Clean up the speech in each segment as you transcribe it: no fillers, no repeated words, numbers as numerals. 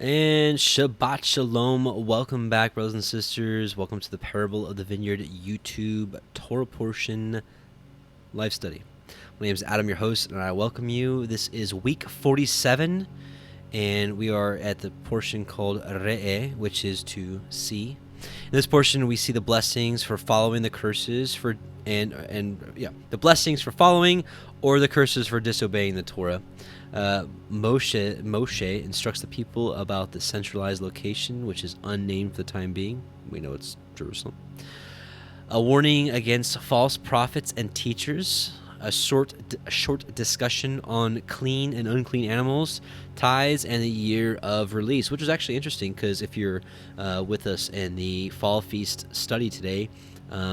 And Shabbat Shalom. Welcome back, brothers and sisters. Welcome to the Parable of the Vineyard YouTube Torah portion live study. My name is Adam, your host, and I welcome you. This is week 47, and we are at the portion called Re'eh, which is to see. In this portion, we see the blessings for following, the curses for the blessings for following, or the curses for disobeying the Torah. Moshe instructs the people about the centralized location, which is unnamed for the time being. We know it's Jerusalem. A warning against false prophets and teachers. A short discussion on clean and unclean animals, tithes, and the year of release, which is actually interesting because if you're with us in the Fall Feast study today,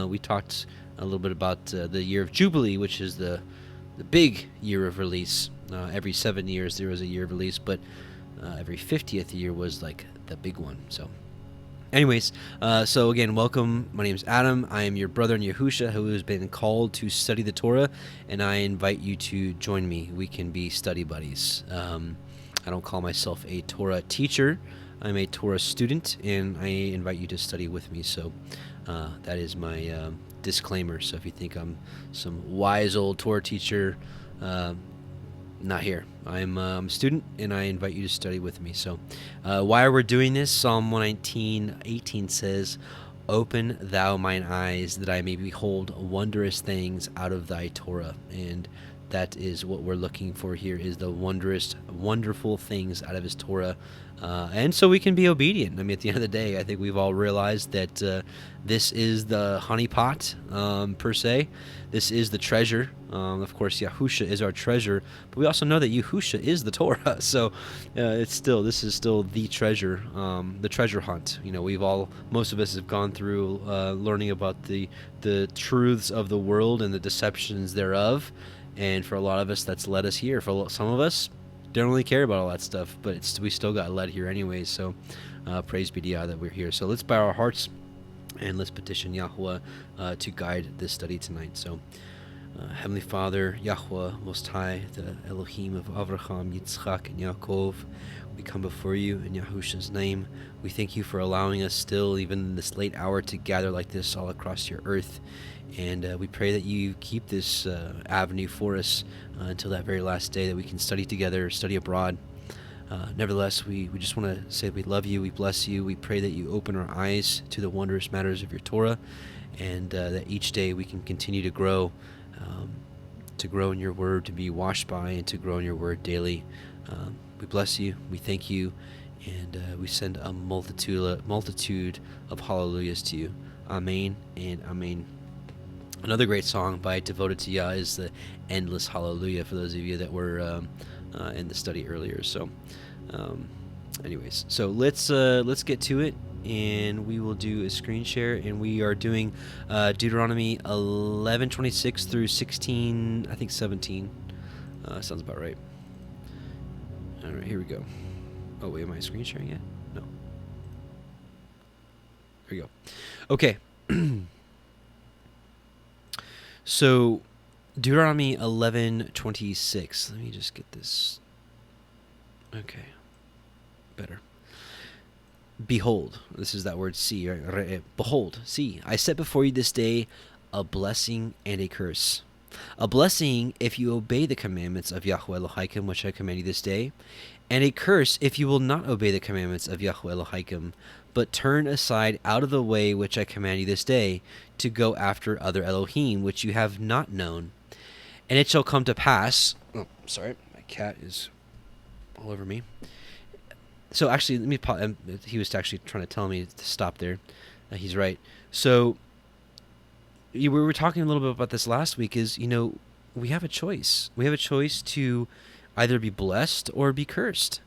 we talked a little bit about the year of Jubilee, which is the big year of release. Every 7 years there was a year of release, but every 50th year was like the big one. So anyways, so again, welcome. My name is Adam. I am your brother in Yahusha who has been called to study the Torah, and I invite you to join me. We can be study buddies. I don't call myself a Torah teacher. I'm a Torah student, and I invite you to study with me. So that is my disclaimer. So if you think I'm some wise old Torah teacher, not here. I'm a student, and I invite you to study with me. So why we're doing this, Psalm 119:18 says, "Open thou mine eyes, that I may behold wondrous things out of thy Torah." And that is what we're looking for here, is the wonderful things out of his Torah. And so we can be obedient. I mean, at the end of the day, I think we've all realized that this is the honeypot, per se. This is the treasure. Of course, Yahusha is our treasure, but we also know that Yahusha is the Torah. So this is still the treasure hunt. You know, most of us have gone through learning about the truths of the world and the deceptions thereof. And for a lot of us, that's led us here. For some of us, don't really care about all that stuff, but we still got led here anyways. So praise be to Yah that we're here. So let's bow our hearts and let's petition Yahweh to guide this study tonight. So Heavenly Father, Yahweh, Most High, the Elohim of Avraham, Yitzchak, and Yaakov, we come before you in Yahusha's name. We thank you for allowing us still, even in this late hour, to gather like this all across your earth. And we pray that you keep this avenue for us until that very last day, that we can study together, study abroad. Nevertheless, we just want to say we love you, we bless you. We pray that you open our eyes to the wondrous matters of your Torah, and that each day we can continue to grow in your word, to be washed by, and to grow in your word daily. We bless you, we thank you, and we send a multitude of hallelujahs to you. Amen and amen. Another great song by Devoted to Yah is the Endless Hallelujah, for those of you that were in the study earlier. So anyways, so let's get to it, and we will do a screen share, and we are doing Deuteronomy 11:26 through 16, I think 17. Sounds about right. All right, here we go. Oh wait, am I screen sharing yet? No. Here we go. Okay. So, Deuteronomy 11:26. Let me just get this. Okay. Better. Behold, this is that word see, right? Behold, see, I set before you this day a blessing and a curse. A blessing if you obey the commandments of Yahweh Haikum, which I command you this day, and a curse if you will not obey the commandments of Yahweh Haikum, but turn aside out of the way which I command you this day, to go after other Elohim, which you have not known. And it shall come to pass... Oh, sorry, my cat is all over me. So actually, let me pause. He was actually trying to tell me to stop there. He's right. So we were talking a little bit about this last week, is, you know, we have a choice. We have a choice to either be blessed or be cursed.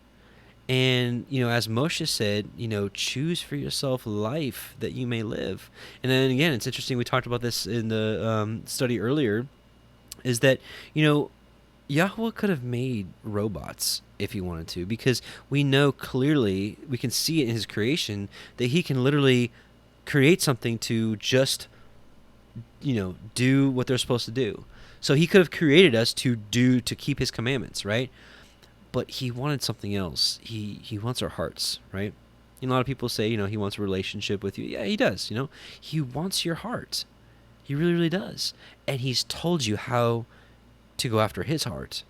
And, you know, as Moshe said, you know, choose for yourself life that you may live. And then again, it's interesting, we talked about this in the study earlier, is that, you know, Yahweh could have made robots if he wanted to, because we know clearly, we can see it in his creation, that he can literally create something to just, you know, do what they're supposed to do. So he could have created us to keep his commandments, right? but he wanted something else. He wants our hearts, right? A lot of people say, he wants a relationship with you. Yeah, he does. He wants your heart. He really, really does. And he's told you how to go after his heart,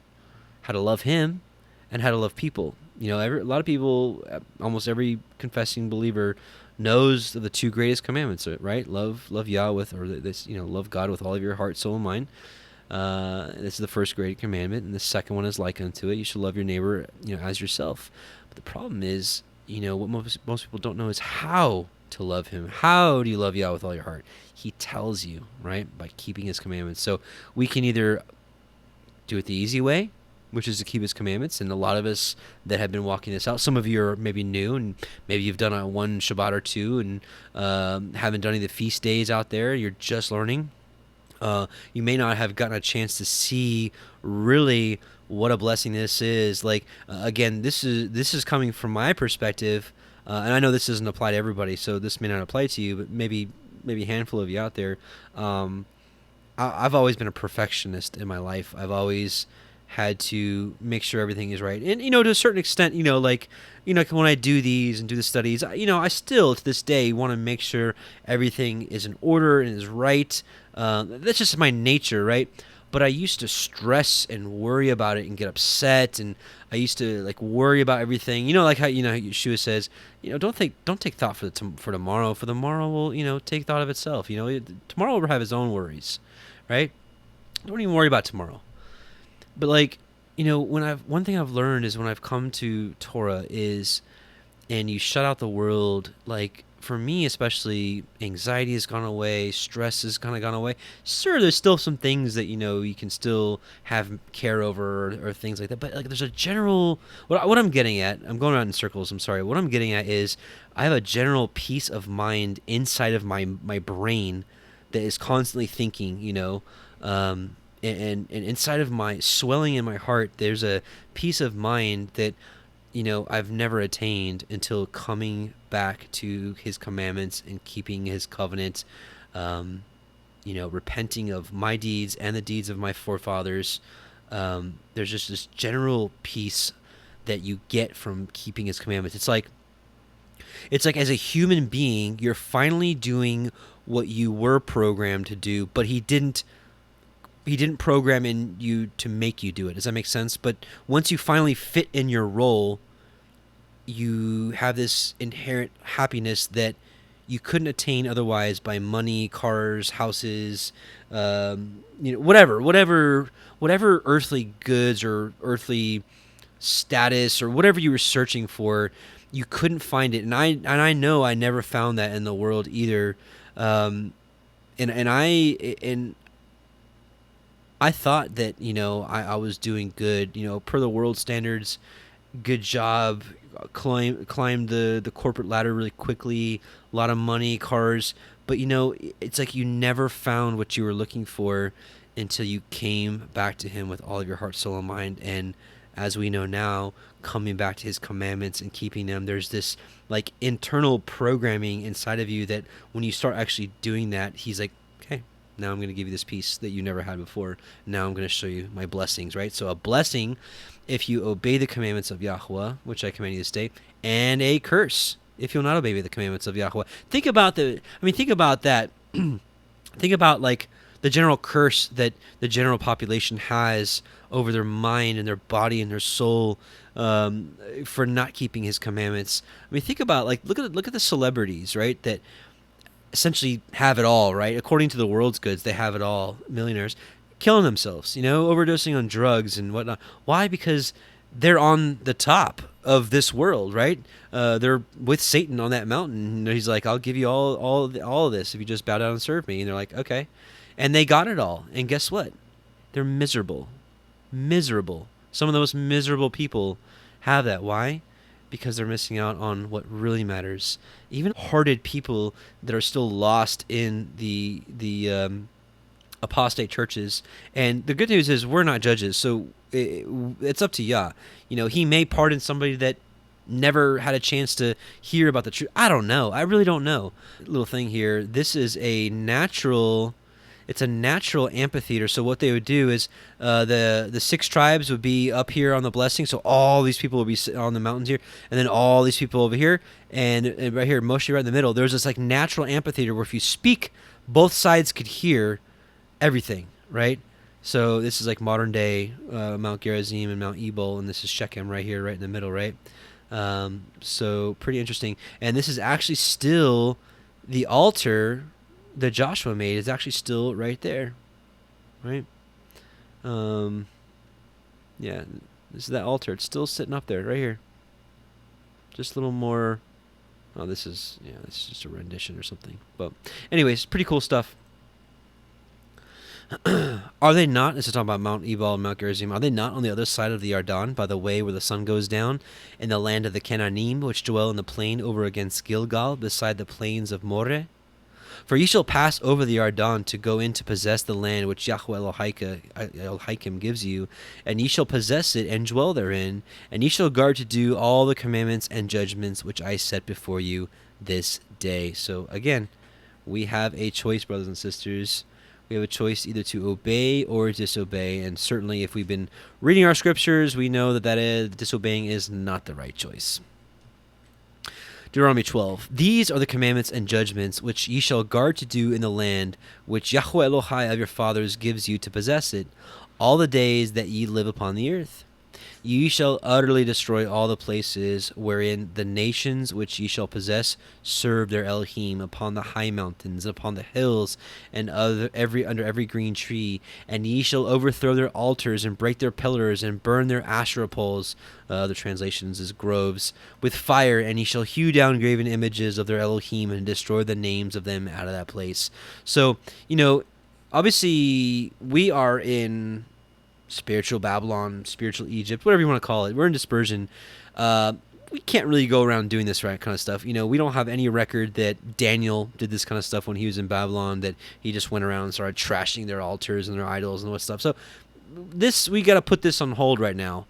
how to love him, and how to love people. A lot of people, almost every confessing believer knows the two greatest commandments, right? Love Yahweh, or this, love God with all of your heart, soul, and mind. This is the first great commandment, and the second one is like unto it. You should love your neighbor, as yourself. But the problem is, what most people don't know is how to love him. How do you love Yahweh with all your heart? He tells you, right, by keeping his commandments. So we can either do it the easy way, which is to keep his commandments. And a lot of us that have been walking this out, some of you are maybe new, and maybe you've done one Shabbat or two, and haven't done any of the feast days out there. You're just learning. You may not have gotten a chance to see really what a blessing this is. Like, again, this is coming from my perspective, and I know this doesn't apply to everybody, so this may not apply to you, but maybe a handful of you out there. I've always been a perfectionist in my life. I've always had to make sure everything is right, and to a certain extent, like when I do these and do the studies, I still to this day want to make sure everything is in order and is right. That's just my nature, right? But I used to stress and worry about it and get upset, and I used to worry about everything. Like how Yeshua says, don't take thought for tomorrow. For tomorrow will take thought of itself. Tomorrow will have its own worries, right? Don't even worry about tomorrow. But one thing I've learned is when I've come to Torah is, and you shut out the world, for me especially, anxiety has gone away, stress has kind of gone away. Sure, there's still some things that you can still have care over, or things like that. But there's a general, what I'm getting at, I'm going around in circles. I'm sorry. What I'm getting at is I have a general peace of mind inside of my brain that is constantly thinking. And inside of my swelling in my heart, there's a peace of mind that I've never attained until coming back to his commandments and keeping his covenant, repenting of my deeds and the deeds of my forefathers. There's just this general peace that you get from keeping his commandments. It's like as a human being, you're finally doing what you were programmed to do, but he didn't program in you to make you do it. Does that make sense? But once you finally fit in your role, you have this inherent happiness that you couldn't attain otherwise by money, cars, houses, whatever earthly goods or earthly status or whatever you were searching for, you couldn't find it. And I know I never found that in the world either. And I thought that, I was doing good, per the world standards, good job, climbed the corporate ladder really quickly, a lot of money, cars. But, it's like you never found what you were looking for until you came back to him with all of your heart, soul, and mind. And as we know now, coming back to his commandments and keeping them, there's this internal programming inside of you that when you start actually doing that, he's like, okay, now I'm going to give you this peace that you never had before. Now I'm going to show you my blessings, right? So a blessing if you obey the commandments of Yahweh, which I command you this day, and a curse if you'll not obey the commandments of Yahweh. Think about that. Think about the general curse that the general population has over their mind and their body and their soul for not keeping his commandments. Think about look at the celebrities, right? That essentially have it all, right? According to the world's goods, they have it all. Millionaires killing themselves, overdosing on drugs and whatnot. Why? Because they're on the top of this world, right? They're with Satan on that mountain. He's like, I'll give you all of this if you just bow down and serve me. And they're like, okay. And they got it all. And guess what? They're miserable. Some of the most miserable people have that. Why? Because they're missing out on what really matters. Even hearted people that are still lost in the apostate churches. And the good news is we're not judges, so it's up to Yah. He may pardon somebody that never had a chance to hear about the truth. I don't know. I really don't know. Little thing here. This is a natural it's a natural amphitheater. So what they would do is the 6 tribes would be up here on the blessing. So all these people would be on the mountains here, and then all these people over here, and right here, Moshe right in the middle. There's this like natural amphitheater where if you speak, both sides could hear everything, right? So this is like modern day Mount Gerizim and Mount Ebal, and this is Shechem right here, right in the middle, right? So pretty interesting. And this is actually still the altar that Joshua made is actually still right there, right? Yeah, this is that altar. It's still sitting up there, right here. Just a little more. Oh, this is just a rendition or something. But anyways, pretty cool stuff. Are they not, this is talking about Mount Ebal and Mount Gerizim, are they not on the other side of the Yarden by the way where the sun goes down, in the land of the Canaanim, which dwell in the plain over against Gilgal, beside the plains of Moreh? For ye shall pass over the Yarden to go in to possess the land which Yahweh Haikum gives you, and ye shall possess it and dwell therein, and ye shall guard to do all the commandments and judgments which I set before you this day. So again, we have a choice, brothers and sisters. We have a choice either to obey or disobey, and certainly if we've been reading our scriptures, we know that disobeying is not the right choice. Deuteronomy 12. These are the commandments and judgments which ye shall guard to do in the land which Yahweh Elohai of your fathers gives you to possess it, all the days that ye live upon the earth. Ye shall utterly destroy all the places wherein the nations which ye shall possess serve their Elohim, upon the high mountains, upon the hills, and under every green tree. And ye shall overthrow their altars, and break their pillars, and burn their Asherah poles, other translations is groves, with fire. And ye shall hew down graven images of their Elohim, and destroy the names of them out of that place. So, obviously we are in spiritual Babylon, spiritual Egypt, whatever you want to call it. We're in dispersion. We can't really go around doing this kind of stuff. We don't have any record that Daniel did this kind of stuff when he was in Babylon, that he just went around and started trashing their altars and their idols and all that stuff. So we got to put this on hold right now.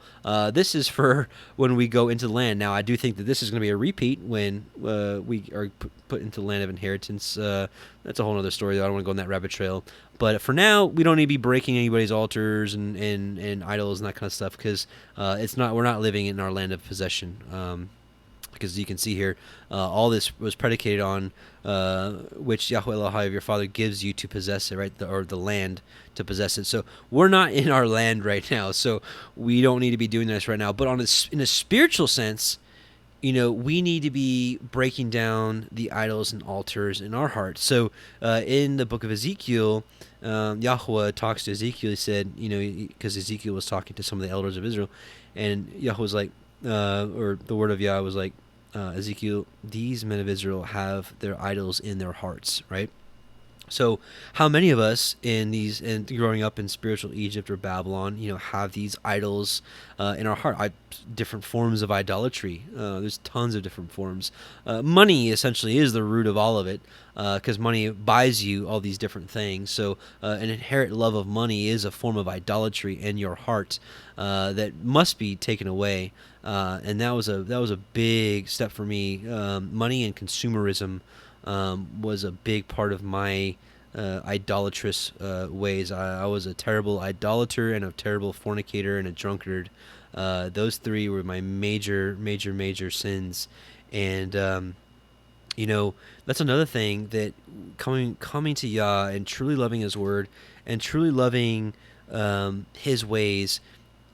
This is for when we go into the land. Now, I do think that this is going to be a repeat when we are put into the land of inheritance. That's a whole other story, though. I don't want to go on that rabbit trail. But for now, we don't need to be breaking anybody's altars and idols and that kind of stuff, because we're not living in our land of possession. Because you can see here, all this was predicated on which Yahweh Elohai of your father gives you to possess it, right? Or the land to possess it. So we're not in our land right now, so we don't need to be doing this right now. But in a spiritual sense, we need to be breaking down the idols and altars in our hearts. So in the book of Ezekiel, Yahweh talks to Ezekiel. He said, because Ezekiel was talking to some of the elders of Israel, and Yahweh was like, or the word of Yahweh was like, Ezekiel, these men of Israel have their idols in their hearts, right? So how many of us in growing up in spiritual Egypt or Babylon, have these idols in our heart? Different forms of idolatry. There's tons of different forms. Money essentially is the root of all of it, because money buys you all these different things. So an inherent love of money is a form of idolatry in your heart that must be taken away. And that was a big step for me. Money and consumerism was a big part of my idolatrous ways. I was a terrible idolater and a terrible fornicator and a drunkard. Those 3 were my major sins. And that's another thing, that coming to Yah and truly loving His word and truly loving His ways,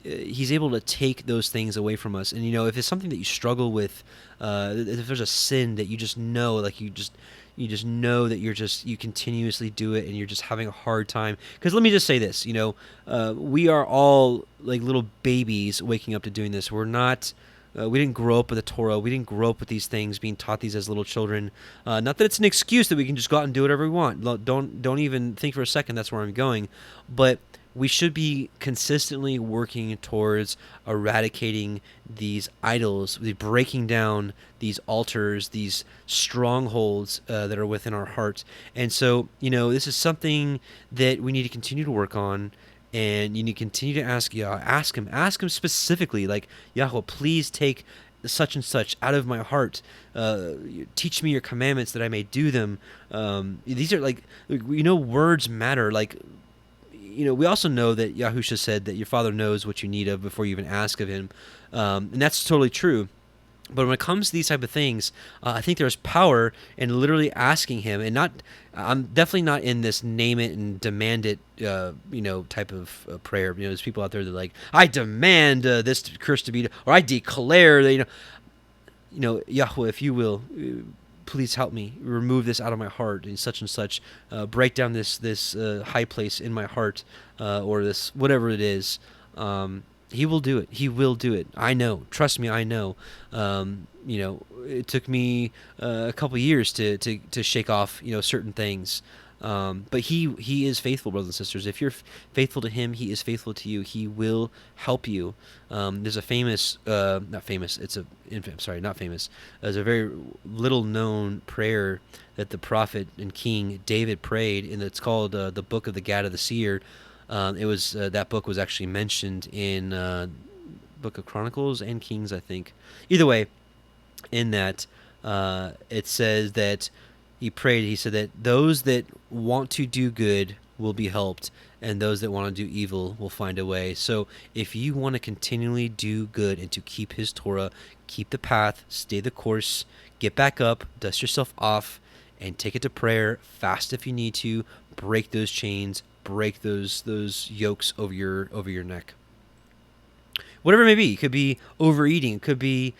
He's able to take those things away from us. And if it's something that you struggle with, if there's a sin that you just know, like you just know that you continuously do it and you're just having a hard time. Because let me just say this, we are all like little babies waking up to doing this. We're not. We didn't grow up with the Torah. We didn't grow up with these things, being taught these as little children. Not that it's an excuse that we can just go out and do whatever we want. Don't even think for a second that's where I'm going. But we should be consistently working towards eradicating these idols, breaking down these altars, these strongholds that are within our hearts. And so, this is something that we need to continue to work on. And you need to continue to ask Yah, ask him specifically, like, Yahweh, please take such and such out of my heart. Teach me your commandments that I may do them. These are like, words matter. Like, we also know that Yahusha said that your Father knows what you need of before you even ask of him. And that's totally true. But when it comes to these type of things, I think there's power in literally asking him, and I'm definitely not in this name it and demand it, type of prayer. There's people out there that are like, I demand this curse to be, or I declare that, Yahweh, if you will, please help me remove this out of my heart and such, break down this high place in my heart, or this whatever it is. He will do it. He will do it. I know. Trust me, I know. It took me a couple years to shake off, certain things. But he is faithful, brothers and sisters. If you're faithful to him, he is faithful to you. He will help you. There's a famous, not famous. Not famous. There's a very little known prayer that the prophet and king David prayed, and it's called the Book of the Gad of the Seer. It was that book was actually mentioned in Book of Chronicles and Kings, I think. Either way, in that it says that he prayed. He said that those that want to do good will be helped, and those that want to do evil will find a way. So if you want to continually do good and to keep his Torah, keep the path, stay the course, get back up, dust yourself off, and take it to prayer. Fast if you need to. Break those chains. Break those yokes over your neck. Whatever it may be. It could be overeating. It could be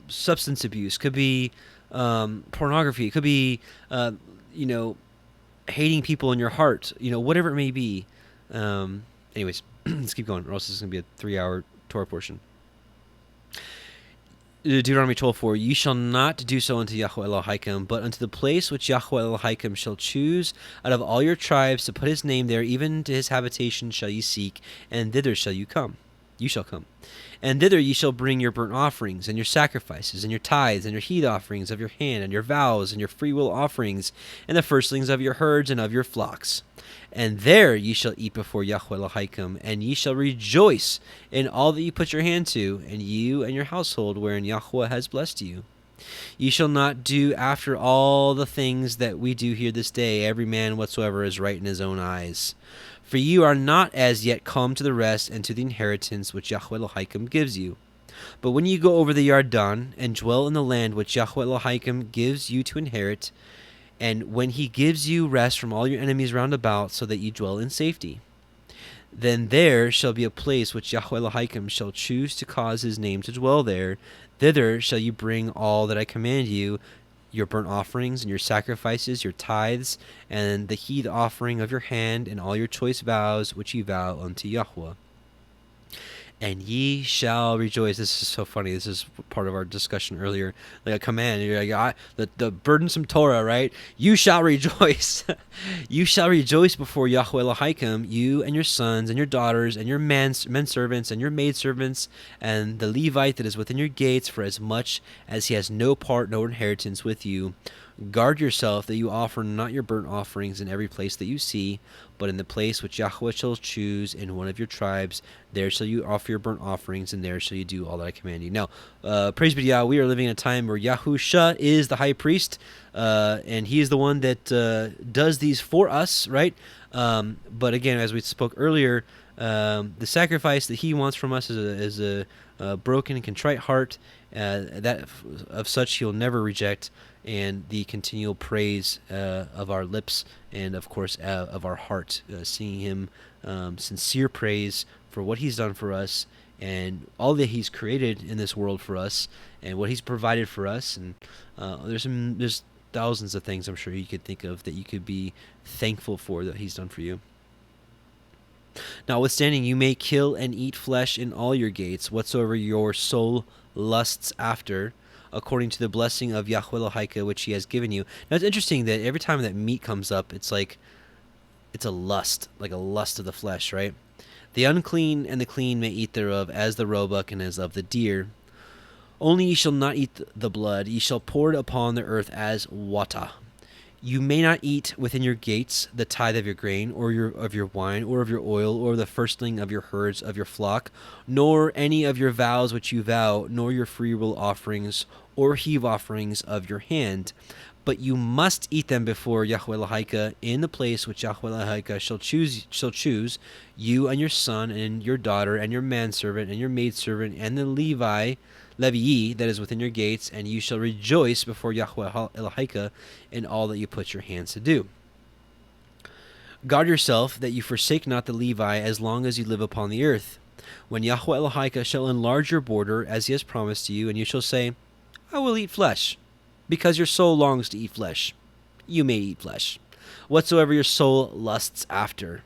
substance abuse. It could be pornography. It could be hating people in your heart. Whatever it may be. Anyways, let's keep going, or else this is gonna be a 3-hour Torah portion. Deuteronomy 12:4, ye shall not do so unto Yahweh Haikum, but unto the place which Yahweh Haikum shall choose out of all your tribes to put his name there, even to his habitation shall ye seek, and thither shall you come. You shall come. And thither ye shall bring your burnt offerings, and your sacrifices, and your tithes, and your heat offerings of your hand, and your vows, and your freewill offerings, and the firstlings of your herds and of your flocks. And there ye shall eat before Yahweh Haikum, and ye shall rejoice in all that ye put your hand to, and you and your household wherein Yahweh has blessed you. Ye shall not do after all the things that we do here this day, every man whatsoever is right in his own eyes. For you are not as yet come to the rest and to the inheritance which Yahweh Haikum gives you. But when you go over the Yarden, and dwell in the land which Yahweh Haikum gives you to inherit, and when he gives you rest from all your enemies round about, so that you dwell in safety, then there shall be a place which Yahweh Haikum shall choose to cause his name to dwell there. Thither shall you bring all that I command you, your burnt offerings and your sacrifices, your tithes, and the heat offering of your hand, and all your choice vows which ye vow unto Yahweh. And ye shall rejoice. This is so funny. This is part of our discussion earlier. Like a command. You're like, the burdensome Torah, right? You shall rejoice. You shall rejoice before Yahweh Haikum, you and your sons and your daughters and your men servants and your maidservants and the Levite that is within your gates, for as much as he has no part, no inheritance with you. Guard yourself that you offer not your burnt offerings in every place that you see, but in the place which Yahweh shall choose in one of your tribes, there shall you offer your burnt offerings, and there shall you do all that I command you. Now, praise be to Yah, we are living in a time where Yahusha is the high priest, and he is the one that does these for us, right? But again, as we spoke earlier, the sacrifice that he wants from us is a broken and contrite heart, that of such he'll never reject, and the continual praise of our lips and, of course, of our heart, singing him sincere praise for what he's done for us and all that he's created in this world for us and what he's provided for us. And there's thousands of things I'm sure you could think of that you could be thankful for that he's done for you. Notwithstanding, you may kill and eat flesh in all your gates, whatsoever your soul lusts after, according to the blessing of Yahweh Haika, which he has given you. Now, it's interesting that every time that meat comes up, it's like, it's a lust, like a lust of the flesh, right? The unclean and the clean may eat thereof, as the roebuck and as of the deer. Only ye shall not eat the blood, ye shall pour it upon the earth as wata. You may not eat within your gates the tithe of your grain, or of your wine, or of your oil, or the firstling of your herds of your flock, nor any of your vows which you vow, nor your freewill offerings, or heave offerings of your hand. But you must eat them before Yahweh Haika in the place which Yahweh Haika shall choose, you and your son and your daughter and your manservant and your maidservant and the Levi that is within your gates, and you shall rejoice before Yahweh Haika in all that you put your hands to do. Guard yourself that you forsake not the Levi as long as you live upon the earth. When Yahweh Haika shall enlarge your border as he has promised you, and you shall say, I will eat flesh, because your soul longs to eat flesh, you may eat flesh, whatsoever your soul lusts after,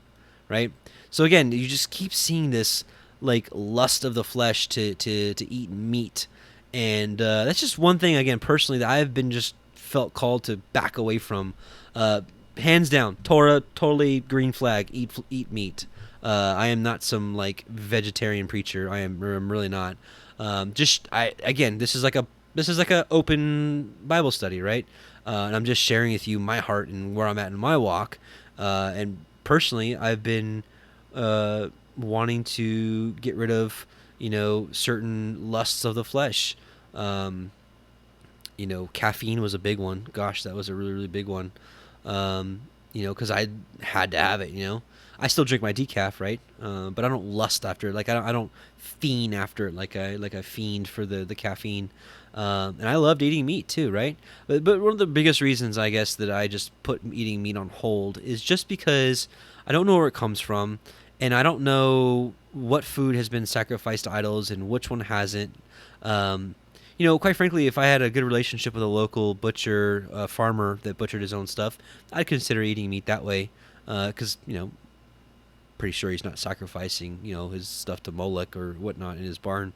right? So again, you just keep seeing this like lust of the flesh to eat meat, and that's just one thing, again, personally, that I've been just felt called to back away from. Hands down, Torah, totally green flag, eat meat. I am not some like vegetarian preacher. I'm really not. Again, this is like a open Bible study, right? And I'm just sharing with you my heart and where I'm at in my walk. And personally, I've been wanting to get rid of, certain lusts of the flesh. Caffeine was a big one. Gosh, that was a really, really big one. Because I had to have it. I still drink my decaf, right? But I don't lust after it. Like I don't fiend after it like I fiend for the caffeine. And I loved eating meat too, right? But one of the biggest reasons, I guess, that I just put eating meat on hold is just because I don't know where it comes from, and I don't know what food has been sacrificed to idols and which one hasn't. Quite frankly, if I had a good relationship with a local butcher, farmer that butchered his own stuff, I'd consider eating meat that way, because pretty sure he's not sacrificing his stuff to Molech or whatnot in his barn.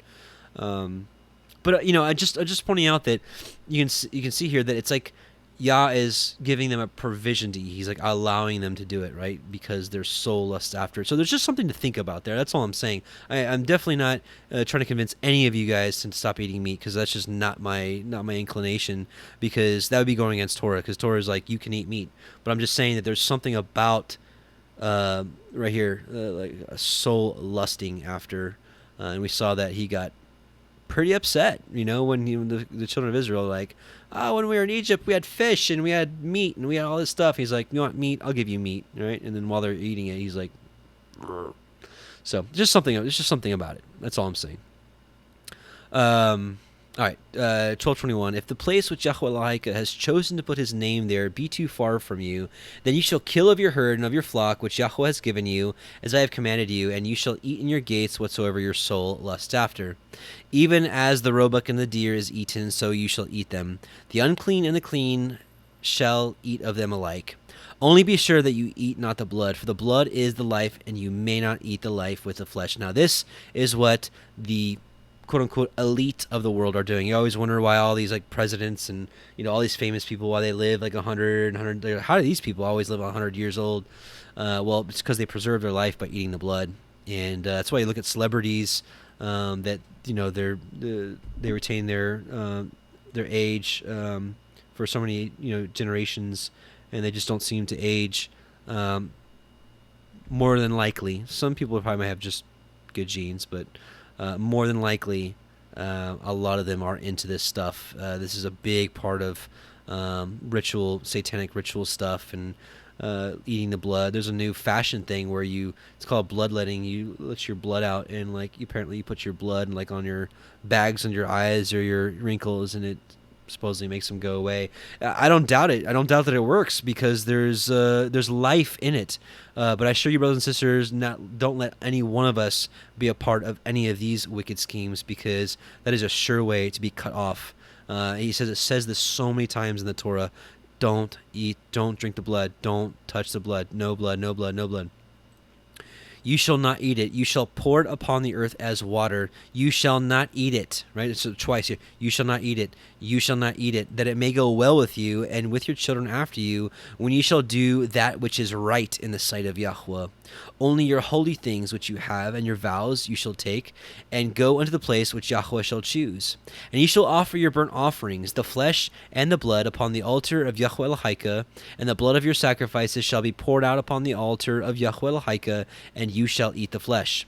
But I just pointing out that you can see here that it's like Yah is giving them a provision to eat. He's like allowing them to do it, right? Because their soul lusts after it. So there's just something to think about there. That's all I'm saying. I'm definitely not trying to convince any of you guys to stop eating meat, because that's just not my inclination, because that would be going against Torah, because Torah is like, you can eat meat. But I'm just saying that there's something about right here, like a soul lusting after, and we saw that he got pretty upset, when the children of Israel were like, when we were in Egypt, we had fish and we had meat and we had all this stuff. He's like, you want meat? I'll give you meat, right? And then while they're eating it, he's like, Rrr. So it's just something about it. That's all I'm saying. All right, 12:21. If the place which Yahweh Haika has chosen to put his name there be too far from you, then you shall kill of your herd and of your flock which Yahweh has given you, as I have commanded you, and you shall eat in your gates whatsoever your soul lusts after. Even as the roebuck and the deer is eaten, so you shall eat them. The unclean and the clean shall eat of them alike. Only be sure that you eat not the blood, for the blood is the life, and you may not eat the life with the flesh. Now this is what the quote-unquote elite of the world are doing. You always wonder why all these like presidents and all these famous people, why they live like 100. How do these people always live 100 years old? Well, it's because they preserve their life by eating the blood, and that's why you look at celebrities that they retain their age for so many generations, and they just don't seem to age. More than likely, some people probably might have just good genes, but more than likely, a lot of them are into this stuff. This is a big part of satanic ritual stuff, and eating the blood. There's a new fashion thing where it's called bloodletting. You let your blood out, and apparently you put your blood on your bags under your eyes or your wrinkles, and it supposedly makes them go away. I don't doubt it. I don't doubt that it works, because there's life in it. But I assure you, brothers and sisters, don't let any one of us be a part of any of these wicked schemes, because that is a sure way to be cut off. It says this so many times in the Torah. Don't eat, don't drink the blood, don't touch the blood, no blood, no blood, no blood. You shall not eat it. You shall pour it upon the earth as water. You shall not eat it. Right? So twice here. You shall not eat it. You shall not eat it, that it may go well with you and with your children after you, when you shall do that which is right in the sight of Yahweh. Only your holy things which you have, and your vows you shall take, and go unto the place which Yahweh shall choose. And ye shall offer your burnt offerings, the flesh and the blood, upon the altar of Yahweh Haika, and the blood of your sacrifices shall be poured out upon the altar of Yahweh Haika, and you shall eat the flesh.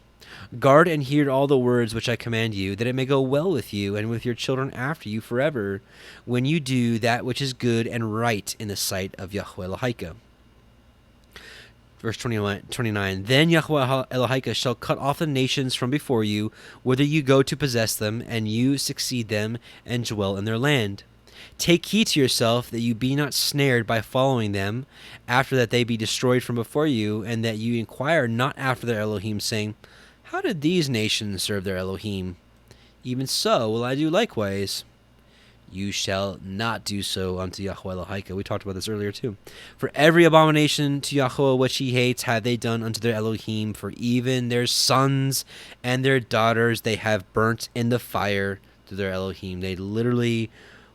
Guard and hear all the words which I command you, that it may go well with you and with your children after you forever, when you do that which is good and right in the sight of Yahweh Haika. Verse 29, Then Yahweh Elohika shall cut off the nations from before you, whither you go to possess them, and you succeed them, and dwell in their land. Take heed to yourself, that you be not snared by following them, after that they be destroyed from before you, and that you inquire not after their Elohim, saying, How did these nations serve their Elohim? Even so will I do likewise. You shall not do so unto Yahweh Elohika. We talked about this earlier too. For every abomination to Yahweh which he hates have they done unto their Elohim, for even their sons and their daughters they have burnt in the fire to their Elohim. They literally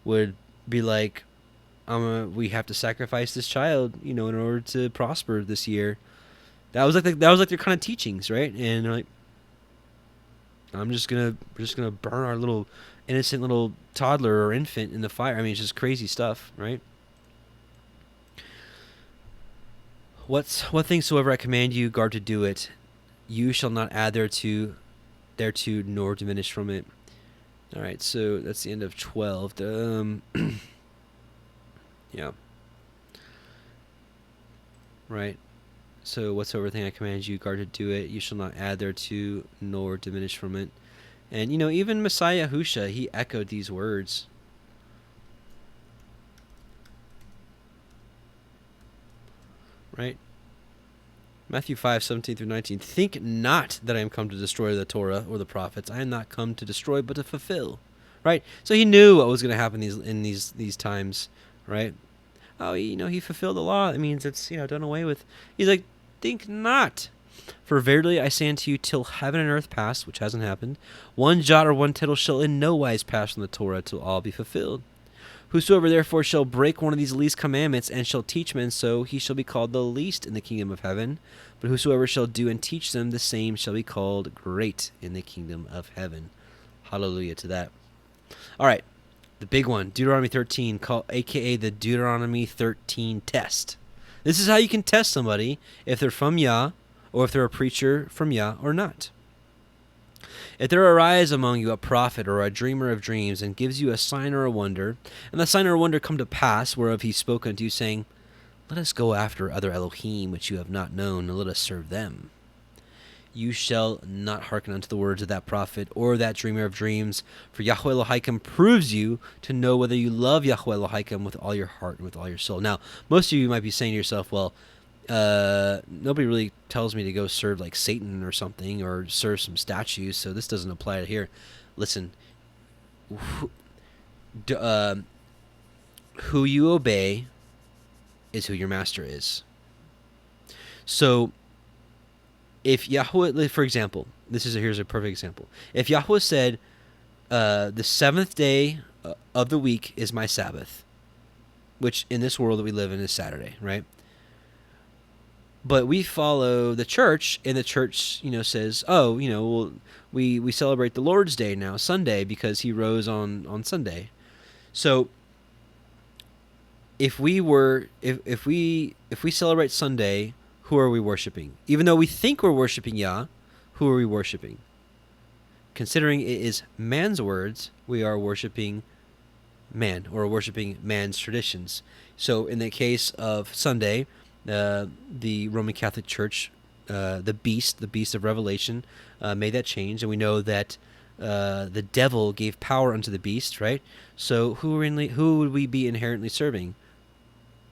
would be like, we have to sacrifice this child, in order to prosper this year. That was like their kind of teachings, right? And they're like, we're just gonna burn our little innocent little toddler or infant in the fire. I mean, it's just crazy stuff, right? What things soever I command you, guard to do it. You shall not add thereto, nor diminish from it. All right, so that's the end of 12. Yeah. Right. So whatsoever thing I command you, guard to do it. You shall not add thereto, nor diminish from it. And, even Messiah Yahusha, he echoed these words. Right? Matthew 5:17-19. Think not that I am come to destroy the Torah or the prophets. I am not come to destroy, but to fulfill. Right? So he knew what was going to happen in these times. Right? Oh, he fulfilled the law. It means it's, done away with. He's like, think not. For verily I say unto you, till heaven and earth pass, which hasn't happened, one jot or one tittle shall in no wise pass from the Torah till all be fulfilled. Whosoever therefore shall break one of these least commandments, and shall teach men so, he shall be called the least in the kingdom of heaven. But whosoever shall do and teach them, the same shall be called great in the kingdom of heaven. Hallelujah to that. All right, the big one, Deuteronomy 13, aka the Deuteronomy 13 test. This is how you can test somebody if they're from Yah, or if they're a preacher from Yah or not. If there arise among you a prophet or a dreamer of dreams, and gives you a sign or a wonder, and the sign or wonder come to pass, whereof he spoke unto you, saying, Let us go after other Elohim which you have not known, and let us serve them. You shall not hearken unto the words of that prophet or that dreamer of dreams, for Yahweh Elohim proves you to know whether you love Yahweh Elohim with all your heart and with all your soul. Now, most of you might be saying to yourself, well, nobody really tells me to go serve like Satan or something, or serve some statues, so this doesn't apply to here. Listen, who you obey is who your master is. So if Yahweh, for example, here's a perfect example. If Yahweh said, the seventh day of the week is my Sabbath, which in this world that we live in is Saturday, right? But we follow the church, and the church, says, we celebrate the Lord's Day now, Sunday, because he rose on Sunday. So if we celebrate Sunday, who are we worshiping? Even though we think we're worshiping Yah, who are we worshiping? Considering it is man's words, we are worshiping man, or worshiping man's traditions. So in the case of Sunday, the Roman Catholic Church, the beast of Revelation, made that change, and we know that the devil gave power unto the beast, right? So who would we be inherently serving?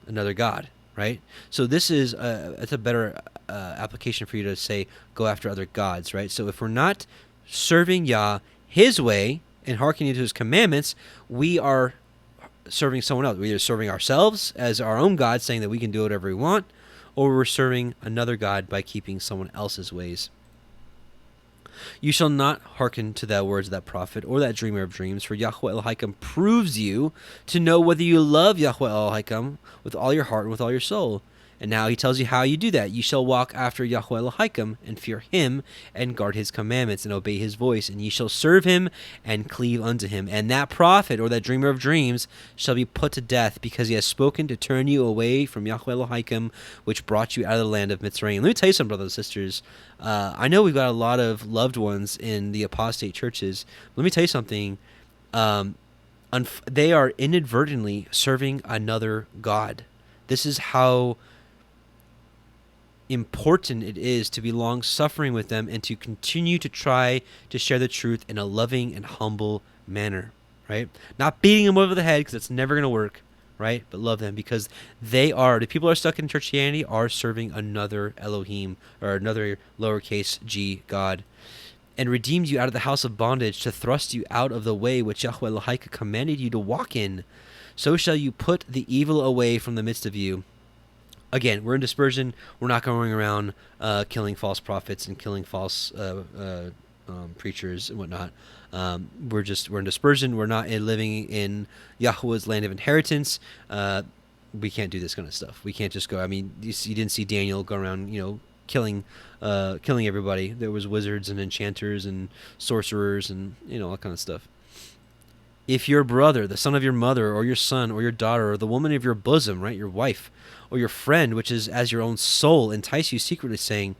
Another god, right? So this is it's a better application for you to say, go after other gods, right? So if we're not serving Yah his way and hearkening to his commandments, we are serving someone else. We're either serving ourselves as our own God, saying that we can do whatever we want, or we're serving another God by keeping someone else's ways. You shall not hearken to the words of that prophet or that dreamer of dreams, for Yahweh Elohim proves you to know whether you love Yahweh Elohim with all your heart and with all your soul. And now he tells you how you do that. You shall walk after Yahweh Haikum and fear him and guard his commandments and obey his voice. And ye shall serve him and cleave unto him. And that prophet or that dreamer of dreams shall be put to death because he has spoken to turn you away from Yahweh Haikum, which brought you out of the land of Mitzrayim. Let me tell you something, brothers and sisters. I know we've got a lot of loved ones in the apostate churches. Let me tell you something. They are inadvertently serving another god. This is how important it is to be long-suffering with them and to continue to try to share the truth in a loving and humble manner, right? Not beating them over the head, because it's never going to work, right? But love them, because the people who are stuck in Christianity are serving another Elohim, or another lowercase g God, and redeemed you out of the house of bondage to thrust you out of the way which Yahweh Haika commanded you to walk in. So shall you put the evil away from the midst of you. Again, we're in dispersion. We're not going around killing false prophets and killing false preachers and whatnot. We're in dispersion. We're not living in Yahweh's land of inheritance. We can't do this kind of stuff. We can't just go. I mean, you didn't see Daniel go around, killing everybody. There was wizards and enchanters and sorcerers and all that kind of stuff. If your brother, the son of your mother, or your son, or your daughter, or the woman of your bosom, right, your wife, or your friend, which is as your own soul, entice you secretly, saying,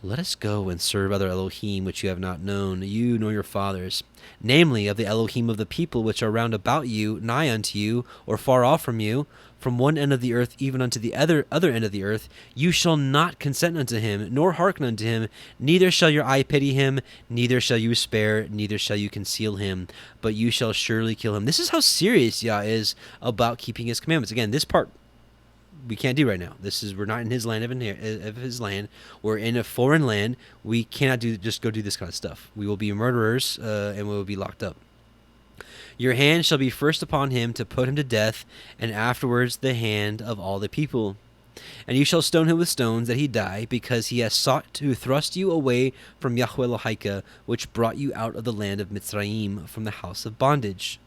let us go and serve other Elohim which you have not known, you nor your fathers, namely of the Elohim of the people which are round about you, nigh unto you, or far off from you, from one end of the earth even unto the other end of the earth, you shall not consent unto him, nor hearken unto him, neither shall your eye pity him, neither shall you spare, neither shall you conceal him, but you shall surely kill him. This is how serious Yah is about keeping his commandments. Again, this part we can't do right now. We're not in his land of his land. We're in a foreign land. We cannot just go do this kind of stuff. We will be murderers, and we will be locked up. Your hand shall be first upon him to put him to death, and afterwards the hand of all the people. And you shall stone him with stones that he die, because he has sought to thrust you away from Yahweh Haika, which brought you out of the land of Mitzrayim, from the house of bondage.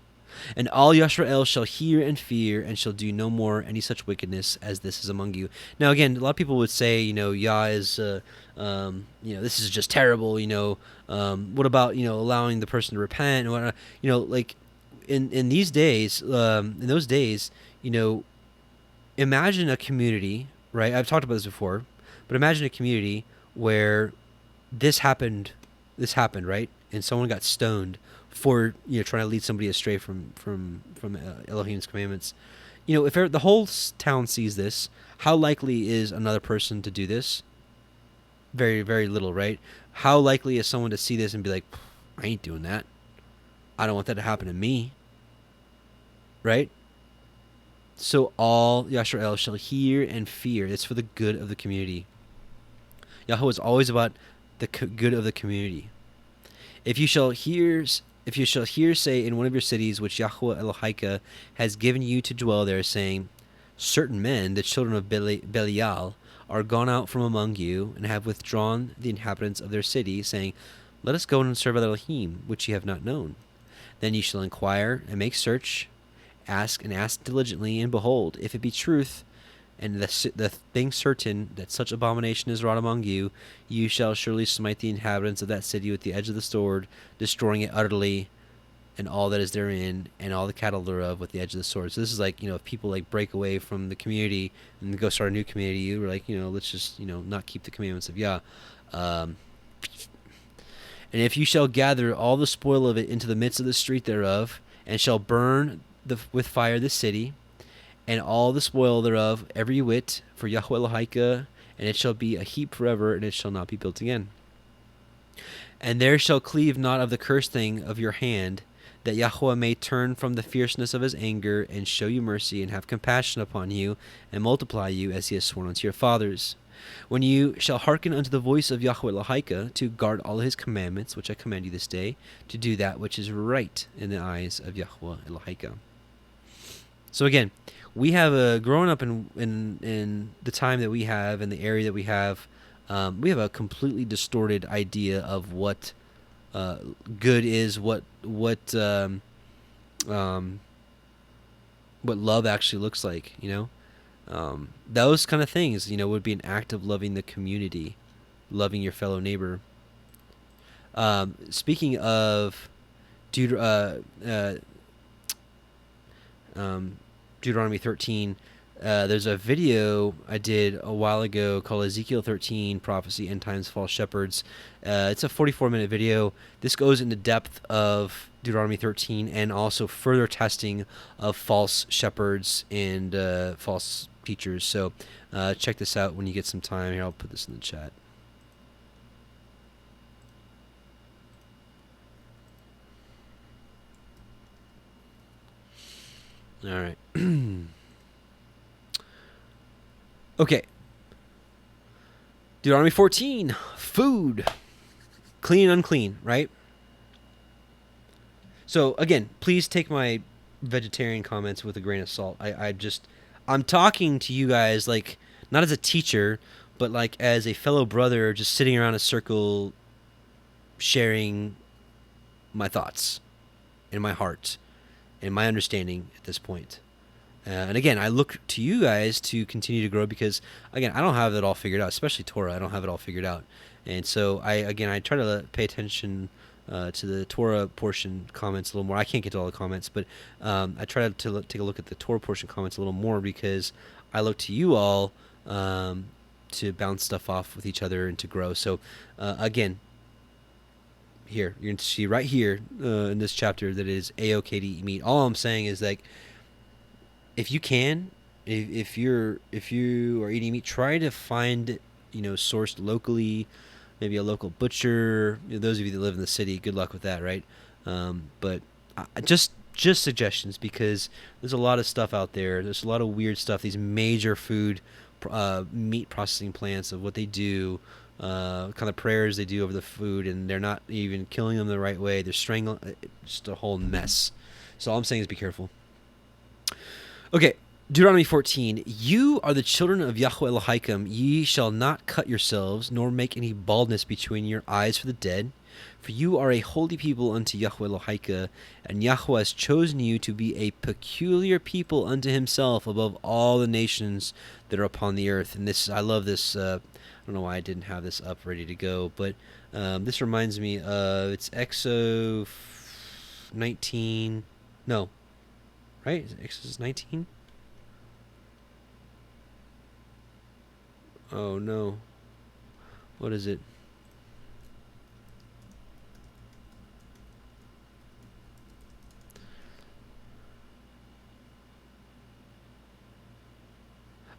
And all Yisrael shall hear and fear, and shall do no more any such wickedness as this is among you. Now, again, a lot of people would say, Yah is, this is just terrible. What about, allowing the person to repent and whatnot? Like in these days, in those days, imagine a community, right? I've talked about this before, but imagine a community where this happened, right? And someone got stoned for trying to lead somebody astray from Elohim's commandments. If the whole town sees this, how likely is another person to do this? Very, very little, right? How likely is someone to see this and be like, I ain't doing that. I don't want that to happen to me. Right? So all Yisrael shall hear and fear. It's for the good of the community. Yahweh is always about the good of the community. If you shall hear say in one of your cities, which Yahweh Elohika has given you to dwell there, saying, certain men, the children of Belial, are gone out from among you, and have withdrawn the inhabitants of their city, saying, let us go and serve other Elohim, which ye have not known. Then ye shall inquire and make search, ask diligently, and behold, if it be truth, and the thing certain that such abomination is wrought among you, you shall surely smite the inhabitants of that city with the edge of the sword, destroying it utterly, and all that is therein, and all the cattle thereof with the edge of the sword. So this is like, if people like break away from the community and go start a new community, you were like, let's just, not keep the commandments of Yah. And if you shall gather all the spoil of it into the midst of the street thereof, and shall burn with fire the city, and all the spoil thereof, every whit, for Yahweh Haika, and it shall be a heap forever, and it shall not be built again. And there shall cleave not of the cursed thing of your hand, that Yahweh may turn from the fierceness of his anger, and show you mercy, and have compassion upon you, and multiply you, as he has sworn unto your fathers. When you shall hearken unto the voice of Yahweh Haika, to guard all his commandments, which I command you this day, to do that which is right in the eyes of Yahweh Haika. So again, we have growing up in the time that we have, in the area that we have a completely distorted idea of what good is, what love actually looks like. Those kind of things, would be an act of loving the community, loving your fellow neighbor. Speaking of Deuteronomy 13, there's a video I did a while ago called Ezekiel 13, Prophecy, End Times, False Shepherds. It's a 44-minute video. This goes into depth of Deuteronomy 13 and also further testing of false shepherds and false teachers. So check this out when you get some time. Here, I'll put this in the chat. All right. Okay. Deuteronomy 14, food, clean and unclean, right? So again, please take my vegetarian comments with a grain of salt. I'm talking to you guys like not as a teacher, but like as a fellow brother, just sitting around a circle, sharing my thoughts and my heart and my understanding at this point. And again, I look to you guys to continue to grow because, again, I don't have it all figured out, especially Torah. I don't have it all figured out. And so, I try to pay attention to the Torah portion comments a little more. I can't get to all the comments, but I try to take a look at the Torah portion comments a little more because I look to you all to bounce stuff off with each other and to grow. So, again, here, you're going to see right here in this chapter that it is A-OK to eat meat. All I'm saying is, like, if you can, if you are eating meat, try to find it, sourced locally, maybe a local butcher. Those of you that live in the city, good luck with that, right? But just suggestions because there's a lot of stuff out there. There's a lot of weird stuff. These major food, meat processing plants of what they do, kind of prayers they do over the food, and they're not even killing them the right way. They're strangling. Just a whole mess. So all I'm saying is be careful. Okay, Deuteronomy 14. You are the children of Yahweh Haikum. Ye shall not cut yourselves, nor make any baldness between your eyes for the dead. For you are a holy people unto Yahweh Haika, and Yahweh has chosen you to be a peculiar people unto himself above all the nations that are upon the earth. And this, I love this. I don't know why I didn't have this up ready to go, but this reminds me of, it's Exo 19. No. Right? Is it Exodus 19? Oh no. What is it?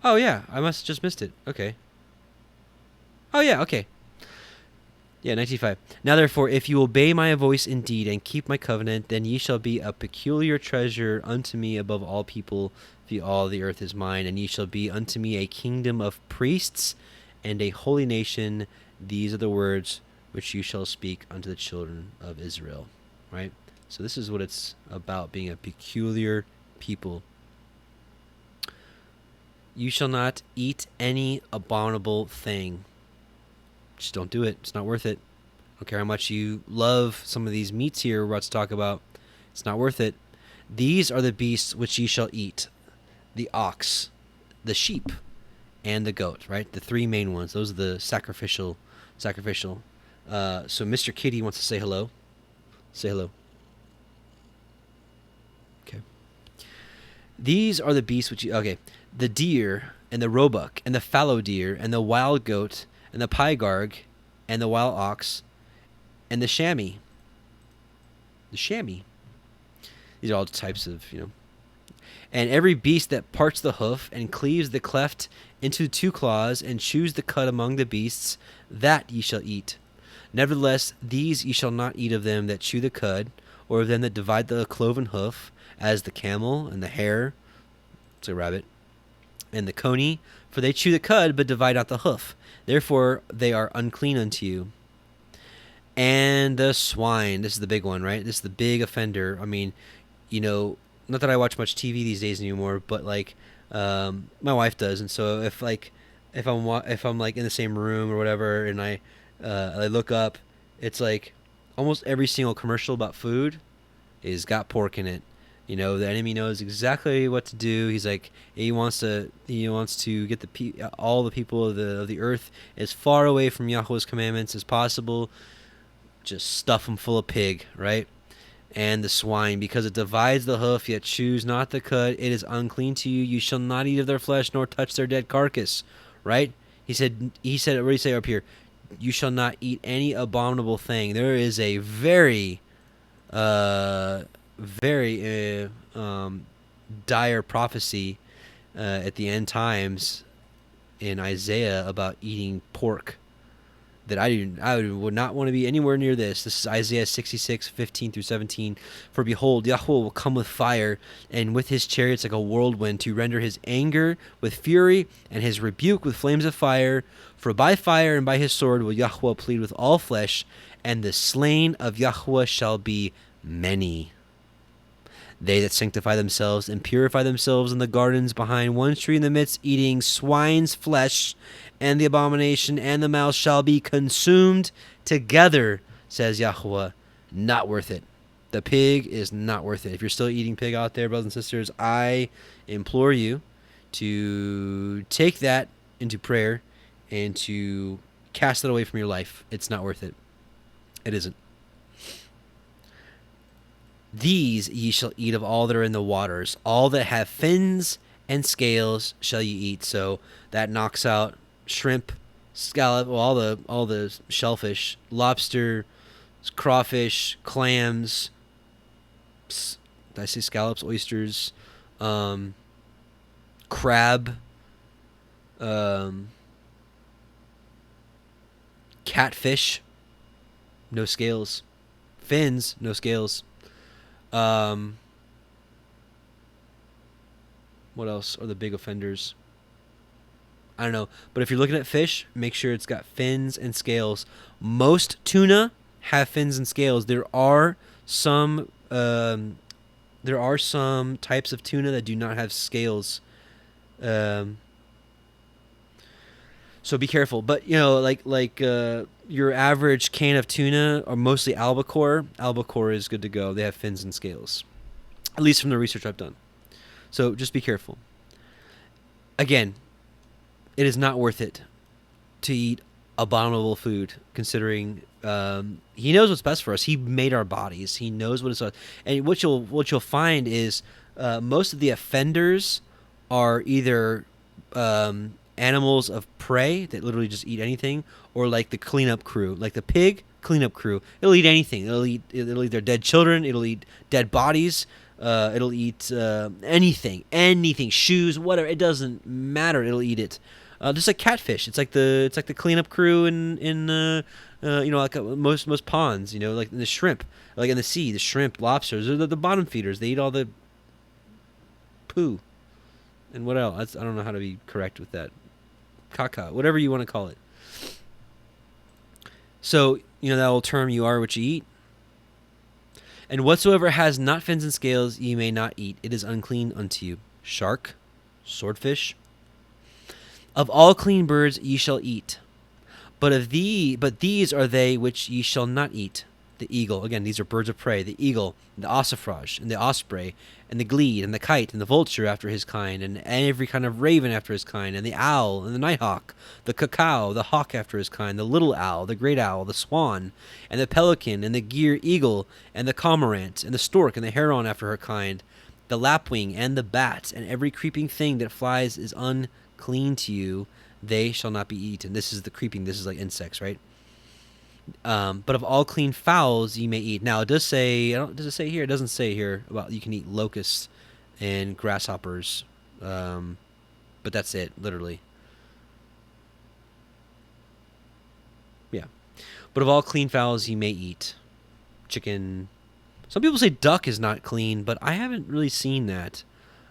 Oh yeah, I must have just missed it. Okay. Oh yeah, okay. Yeah, 19:5. Now therefore, if you obey my voice indeed and keep my covenant, then ye shall be a peculiar treasure unto me above all people, for all the earth is mine, and ye shall be unto me a kingdom of priests and a holy nation. These are the words which you shall speak unto the children of Israel. Right? So this is what it's about, being a peculiar people. You shall not eat any abominable thing. Just don't do it. It's not worth it. I don't care how much you love some of these meats here we're about to talk about. It's not worth it. These are the beasts which ye shall eat. The ox, the sheep, and the goat, right? The three main ones. Those are the sacrificial. So Mr. Kitty wants to say hello. Say hello. Okay. These are the beasts which you... Okay. The deer, and the roebuck, and the fallow deer, and the wild goat, and the pygarg, and the wild ox, and the chamois. The chamois. These are all types of, And every beast that parts the hoof, and cleaves the cleft into two claws, and chews the cud among the beasts, that ye shall eat. Nevertheless, these ye shall not eat of them that chew the cud, or of them that divide the cloven hoof, as the camel, and the hare, it's a rabbit, and the coney, for they chew the cud, but divide not the hoof. Therefore they are unclean unto you. And the swine, this is the big one, right? This is the big offender. I mean, not that I watch much TV these days anymore, but like my wife does, and so if I'm like in the same room or whatever, and I look up, it's like almost every single commercial about food is got pork in it. You know, the enemy knows exactly what to do. He's like, he wants to get all the people of the earth as far away from Yahweh's commandments as possible. Just stuff them full of pig, right? And the swine, because it divides the hoof, yet choose not the cut. It is unclean to you. You shall not eat of their flesh, nor touch their dead carcass. Right? He said. What did he say up here? You shall not eat any abominable thing. There is a very dire prophecy at the end times in Isaiah about eating pork that I would not want to be anywhere near this. This is Isaiah 66:15-17. For behold, Yahweh will come with fire, and with his chariots like a whirlwind, to render his anger with fury, and his rebuke with flames of fire. For by fire and by his sword will Yahweh plead with all flesh, and the slain of Yahweh shall be many. They that sanctify themselves and purify themselves in the gardens behind one tree in the midst, eating swine's flesh, and the abomination and the mouse shall be consumed together, says Yahweh. Not worth it. The pig is not worth it. If you're still eating pig out there, brothers and sisters, I implore you to take that into prayer and to cast it away from your life. It's not worth it. It isn't. These ye shall eat of all that are in the waters. All that have fins and scales shall ye eat. So that knocks out shrimp, scallop, all the shellfish, lobster, crawfish, clams. Did I say scallops? Oysters, crab, catfish, no scales, fins, no scales. What else are the big offenders? I don't know. But if you're looking at fish, make sure it's got fins and scales. Most tuna have fins and scales. There are some types of tuna that do not have scales. So be careful. But like your average can of tuna are mostly albacore. Albacore is good to go. They have fins and scales, at least from the research I've done. So just be careful. Again, it is not worth it to eat abominable food, considering he knows what's best for us. He made our bodies. He knows what it's. And what you'll find is most of the offenders are either animals of prey that literally just eat anything, or like the cleanup crew, like the pig cleanup crew. It'll eat anything. It'll eat their dead children. It'll eat dead bodies. It'll eat anything, shoes, whatever. It doesn't matter. It'll eat it. Just like catfish. It's like the cleanup crew in like most ponds. Like in the shrimp, like in the sea, the shrimp, lobsters. They're the bottom feeders. They eat all the poo. And what else? I don't know how to be correct with that. Caca, whatever you want to call it. So, that old term, you are what you eat. And whatsoever has not fins and scales ye may not eat. It is unclean unto you. Shark, swordfish. Of all clean birds ye shall eat. But these are they which ye shall not eat. The eagle. Again, these are birds of prey. The eagle, the ossifrage, and the osprey, and the glede, and the kite, and the vulture after his kind, and every kind of raven after his kind, and the owl, and the nighthawk, the cuckoo, the hawk after his kind, the little owl, the great owl, the swan, and the pelican, and the gier eagle, and the cormorant, and the stork, and the heron after her kind, the lapwing, and the bat, and every creeping thing that flies is unclean to you. They shall not be eaten. This is the creeping. This is like insects, right? But of all clean fowls ye may eat. Now it does say, does it say here? It doesn't say here about you can eat locusts and grasshoppers, but that's it, literally. Yeah. But of all clean fowls ye may eat. Chicken. Some people say duck is not clean, but I haven't really seen that.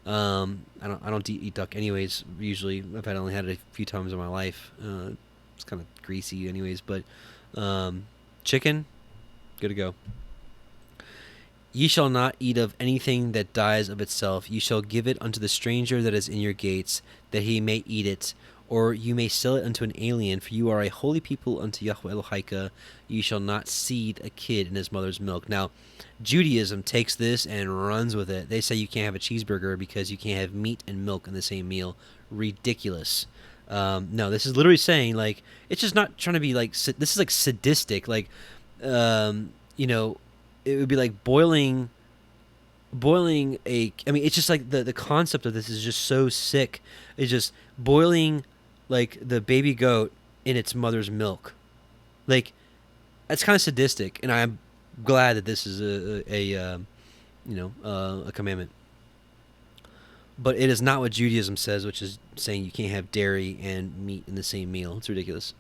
I don't eat duck anyways. Usually, I've only had it a few times in my life. It's kind of greasy anyways, but. Chicken, good to go. Ye shall not eat of anything that dies of itself. Ye shall give it unto the stranger that is in your gates, that he may eat it. or you may sell it unto an alien, for you are a holy people unto Yahweh Haika. You shall not seed a kid in his mother's milk. Now, Judaism takes this and runs with it. They say you can't have a cheeseburger because you can't have meat and milk in the same meal. Ridiculous. No, this is literally saying, like, it's just not trying to be like, this is like sadistic. Like, you know, it would be like boiling I mean, it's just like the concept of this is just so sick. It's just boiling like the baby goat in its mother's milk. Like, that's kind of sadistic, and I'm glad that this is a commandment. But it is not what Judaism says, which is saying you can't have dairy and meat in the same meal. It's ridiculous.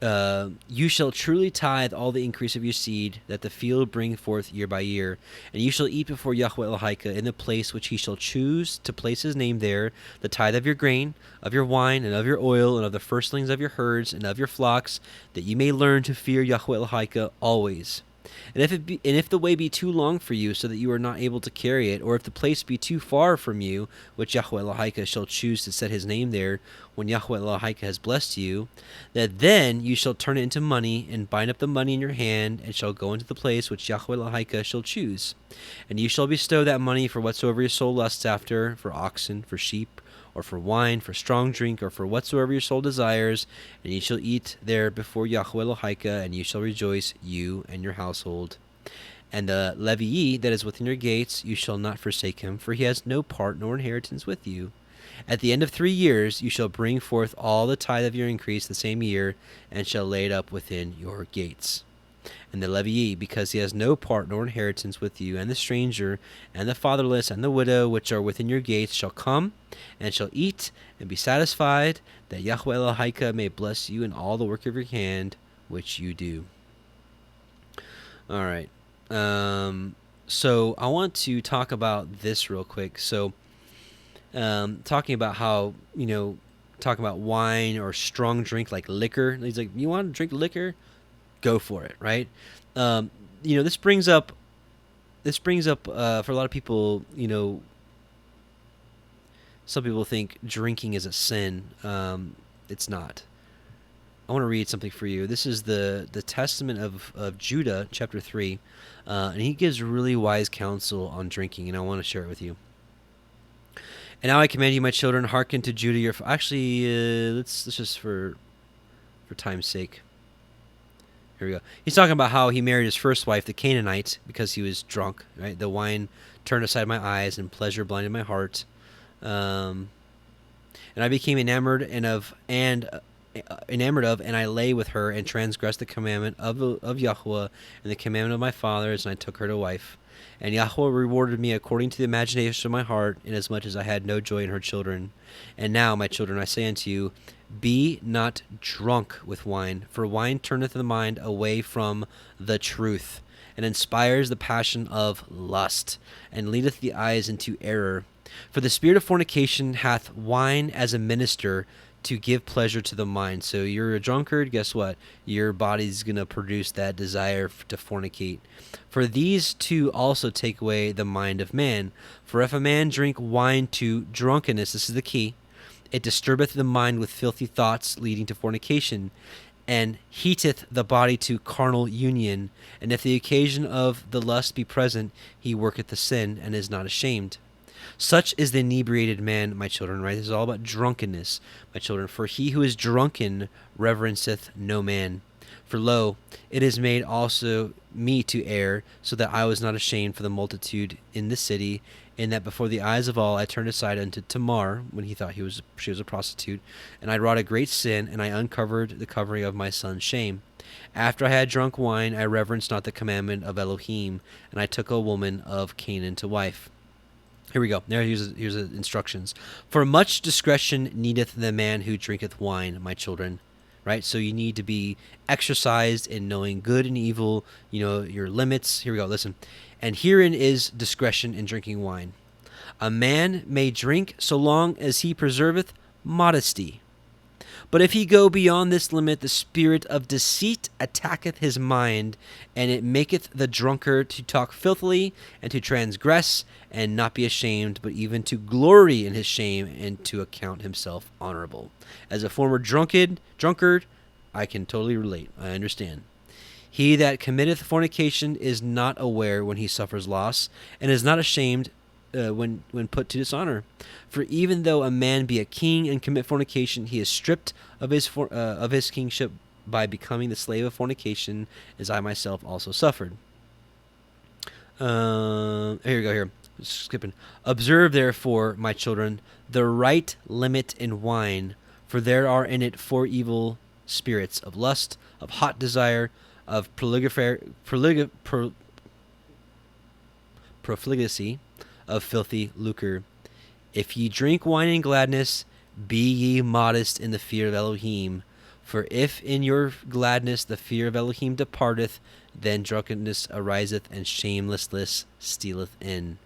You shall truly tithe all the increase of your seed that the field bring forth year by year, and you shall eat before Yahweh Haika in the place which he shall choose to place his name there, the tithe of your grain, of your wine, and of your oil, and of the firstlings of your herds and of your flocks, that you may learn to fear Yahweh Haika always. And if the way be too long for you, so that you are not able to carry it, or if the place be too far from you, which Yahweh Haika shall choose to set his name there, when Yahweh Haika has blessed you, that then you shall turn it into money, and bind up the money in your hand, and shall go into the place which Yahweh Haika shall choose. And you shall bestow that money for whatsoever your soul lusts after, for oxen, for sheep, or for wine, for strong drink, or for whatsoever your soul desires, and ye shall eat there before Yahweh Haika, and you shall rejoice, you and your household. And the LBRY that is within your gates, you shall not forsake him, for he has no part nor inheritance with you. At the end of 3 years you shall bring forth all the tithe of your increase the same year, and shall lay it up within your gates. And the LBRY, because he has no part nor inheritance with you, and the stranger, and the fatherless, and the widow, which are within your gates, shall come, and shall eat, and be satisfied, that Yahweh Haika may bless you in all the work of your hand, which you do. All right. So I want to talk about this real quick. So, talking about how, talking about wine or strong drink like liquor. He's like, you want to drink liquor? Go for it, right? This brings up for a lot of people, some people think drinking is a sin. It's not. I want to read something for you. This is the Testament of Judah, chapter 3, and he gives really wise counsel on drinking, and I want to share it with you. And now I command you, my children, hearken to Judah. Let's just for time's sake. Here we go. He's talking about how he married his first wife, the Canaanite, because he was drunk. Right, the wine turned aside my eyes, and pleasure blinded my heart. And I became enamored of, and I lay with her, and transgressed the commandment of Yahweh and the commandment of my fathers, and I took her to wife. And Yahweh rewarded me according to the imagination of my heart, inasmuch as I had no joy in her children. And now, my children, I say unto you, be not drunk with wine, for wine turneth the mind away from the truth, and inspires the passion of lust, and leadeth the eyes into error. For the spirit of fornication hath wine as a minister, to give pleasure to the mind. So you're a drunkard, guess what? Your body's going to produce that desire to fornicate. For these two also take away the mind of man. For if a man drink wine to drunkenness, this is the key, it disturbeth the mind with filthy thoughts, leading to fornication, and heateth the body to carnal union. And if the occasion of the lust be present, he worketh the sin, and is not ashamed. Such is the inebriated man, my children, right? This is all about drunkenness, my children. For he who is drunken reverenceth no man. For lo, it is made also me to err, so that I was not ashamed for the multitude in the city, in that before the eyes of all I turned aside unto Tamar, when he thought she was a prostitute, and I wrought a great sin, and I uncovered the covering of my son's shame. After I had drunk wine, I reverenced not the commandment of Elohim, and I took a woman of Canaan to wife. Here we go. Here's the instructions. For much discretion needeth the man who drinketh wine, my children. Right? So you need to be exercised in knowing good and evil, your limits. Here we go. Listen. And herein is discretion in drinking wine. A man may drink so long as he preserveth modesty. But if he go beyond this limit, the spirit of deceit attacketh his mind, and it maketh the drunkard to talk filthily, and to transgress, and not be ashamed, but even to glory in his shame, and to account himself honorable. As a former drunkard, I can totally relate. I understand. He that committeth fornication is not aware when he suffers loss, and is not ashamed when put to dishonor. For even though a man be a king and commit fornication, he is stripped of his kingship by becoming the slave of fornication, as I myself also suffered. Here we go. Here, skipping. Observe therefore, my children, the right limit in wine, for there are in it 4 evil spirits: of lust, of hot desire, of profligacy, of filthy lucre. If ye drink wine in gladness, be ye modest in the fear of Elohim. For if in your gladness the fear of Elohim departeth, then drunkenness ariseth, and shamelessness stealeth in.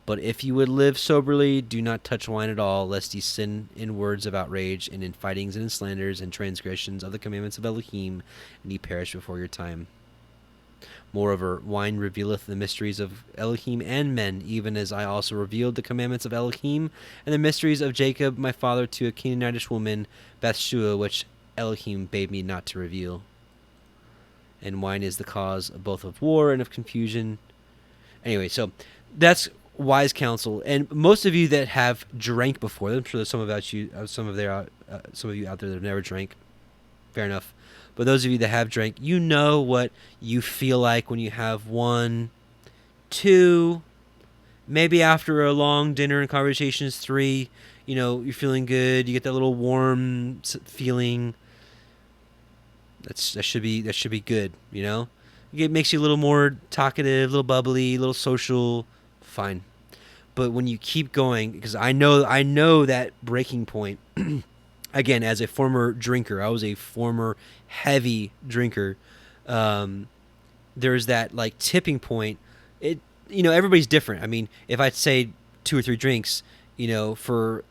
But if you would live soberly, do not touch wine at all, lest ye sin in words of outrage, and in fightings, and in slanders, and transgressions of the commandments of Elohim, and ye perish before your time. Moreover, wine revealeth the mysteries of Elohim and men, even as I also revealed the commandments of Elohim and the mysteries of Jacob my father to a Canaanitish woman, Bathshua, which Elohim bade me not to reveal. And wine is the cause both of war and of confusion. Anyway, so that's wise counsel. And most of you that have drank before, I'm sure there's some of you out there that have never drank. Fair enough. But those of you that have drank, you know what you feel like when you have 1, 2, maybe after a long dinner and conversations, 3, you're feeling good. You get that little warm feeling. That should be good, It makes you a little more talkative, a little bubbly, a little social. Fine. But when you keep going, because I know that breaking point. Again, as a former drinker, I was a former heavy drinker. There's that tipping point. Everybody's different. I mean, if I'd say 2 or 3 drinks, for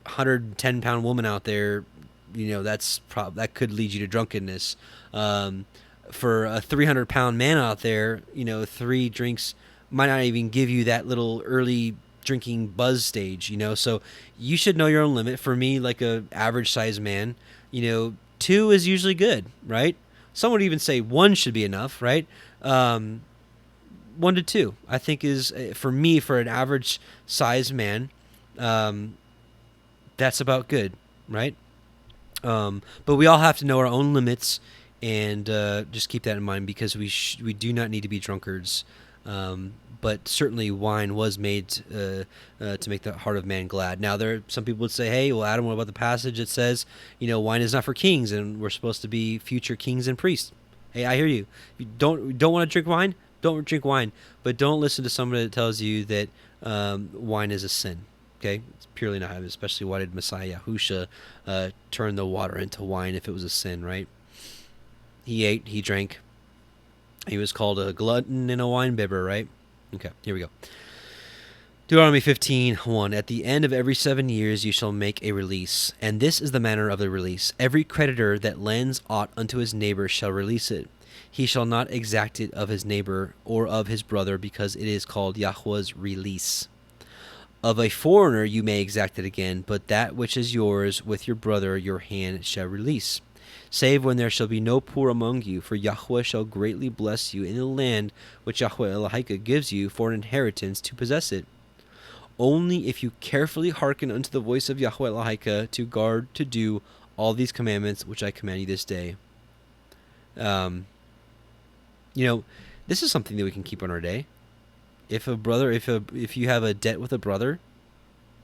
110-pound woman out there, that could lead you to drunkenness. For a 300-pound man out there, 3 drinks might not even give you that little early drinking buzz stage, so you should know your own limit. For me, like a average size man, 2 is usually good, right? Some would even say 1 should be enough, right? 1 to 2, I think, is, for me, for an average size man, that's about good, right? But we all have to know our own limits, and just keep that in mind, because we do not need to be drunkards. But certainly wine was made to make the heart of man glad. Now, some people would say, hey, well, Adam, what about the passage that says, wine is not for kings, and we're supposed to be future kings and priests? Hey, I hear you. If you don't want to drink wine, don't drink wine. But don't listen to somebody that tells you that wine is a sin. Okay? It's purely not. Especially, why did Messiah Yahusha turn the water into wine if it was a sin, right? He ate, he drank. He was called a glutton and a winebibber, right? Okay, here we go. Deuteronomy 15:1. At the end of every 7 years you shall make a release, and this is the manner of the release. Every creditor that lends aught unto his neighbor shall release it. He shall not exact it of his neighbor or of his brother, because it is called Yahweh's release. Of a foreigner you may exact it again, but that which is yours with your brother your hand shall release. Save when there shall be no poor among you, for Yahweh shall greatly bless you in the land which Yahweh Haika gives you for an inheritance to possess it. Only if you carefully hearken unto the voice of Yahweh Haika to guard to do all these commandments which I command you this day. This is something that we can keep on our day. If you have a debt with a brother,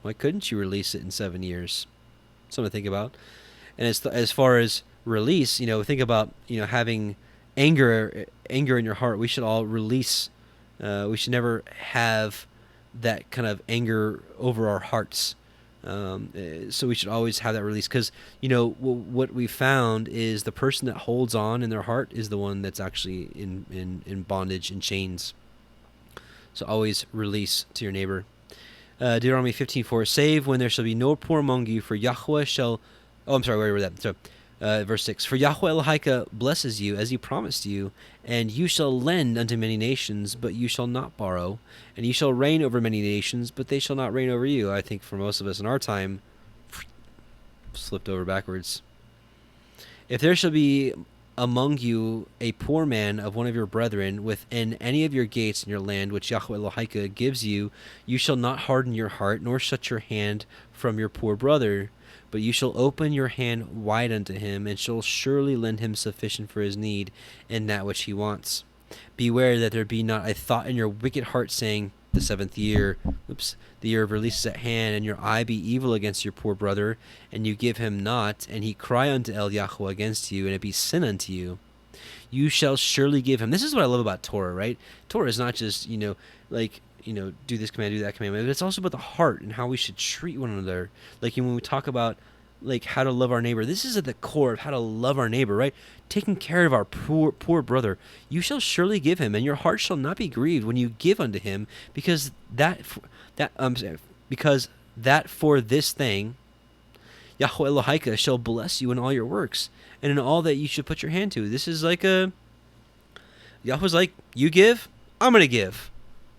why couldn't you release it in 7 years? Something to think about. And as far as release, think about having anger in your heart. We should all release. We should never have that kind of anger over our hearts. So we should always have that release, because what we found is the person that holds on in their heart is the one that's actually in bondage and chains. So always release to your neighbor. Deuteronomy 15:4. Save when there shall be no poor among you, for Yahweh shall Oh, I'm sorry, where were that? So, verse 6. For Yahweh Haika blesses you as he promised you, and you shall lend unto many nations, but you shall not borrow, and you shall reign over many nations, but they shall not reign over you. I think for most of us in our time, slipped over backwards. If there shall be among you a poor man of one of your brethren within any of your gates in your land which Yahweh Elohika gives you, you shall not harden your heart, nor shut your hand from your poor brother, but you shall open your hand wide unto him, and shall surely lend him sufficient for his need and that which he wants. Beware that there be not a thought in your wicked heart, saying, the 7th year, the year of release is at hand, and your eye be evil against your poor brother, and you give him not, and he cry unto El Yahweh against you, and it be sin unto you. You shall surely give him. This is what I love about Torah, right? Torah is not just, do this command, do that command, but it's also about the heart and how we should treat one another. Like when we talk about how to love our neighbor, this is at the core of how to love our neighbor, right? Taking care of our poor brother. You shall surely give him, and your heart shall not be grieved when you give unto him, because that for this thing Yahweh Elohika shall bless you in all your works and in all that you should put your hand to. This is Yahweh's like, you give, I'm gonna give.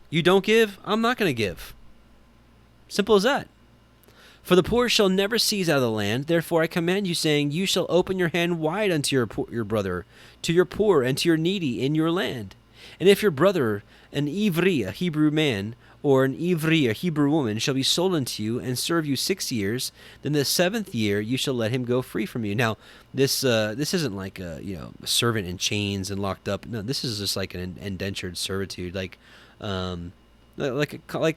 You don't give, I'm not gonna give. Simple as that. For the poor shall never cease out of the land. Therefore I command you, saying, you shall open your hand wide unto your brother, to your poor, and to your needy in your land. And if your brother, an Ivri, a Hebrew man, or an Ivri, a Hebrew woman, shall be sold unto you, and serve you 6 years, then the 7th year you shall let him go free from you. Now, this isn't like a servant in chains and locked up. No, this is just like an indentured servitude, like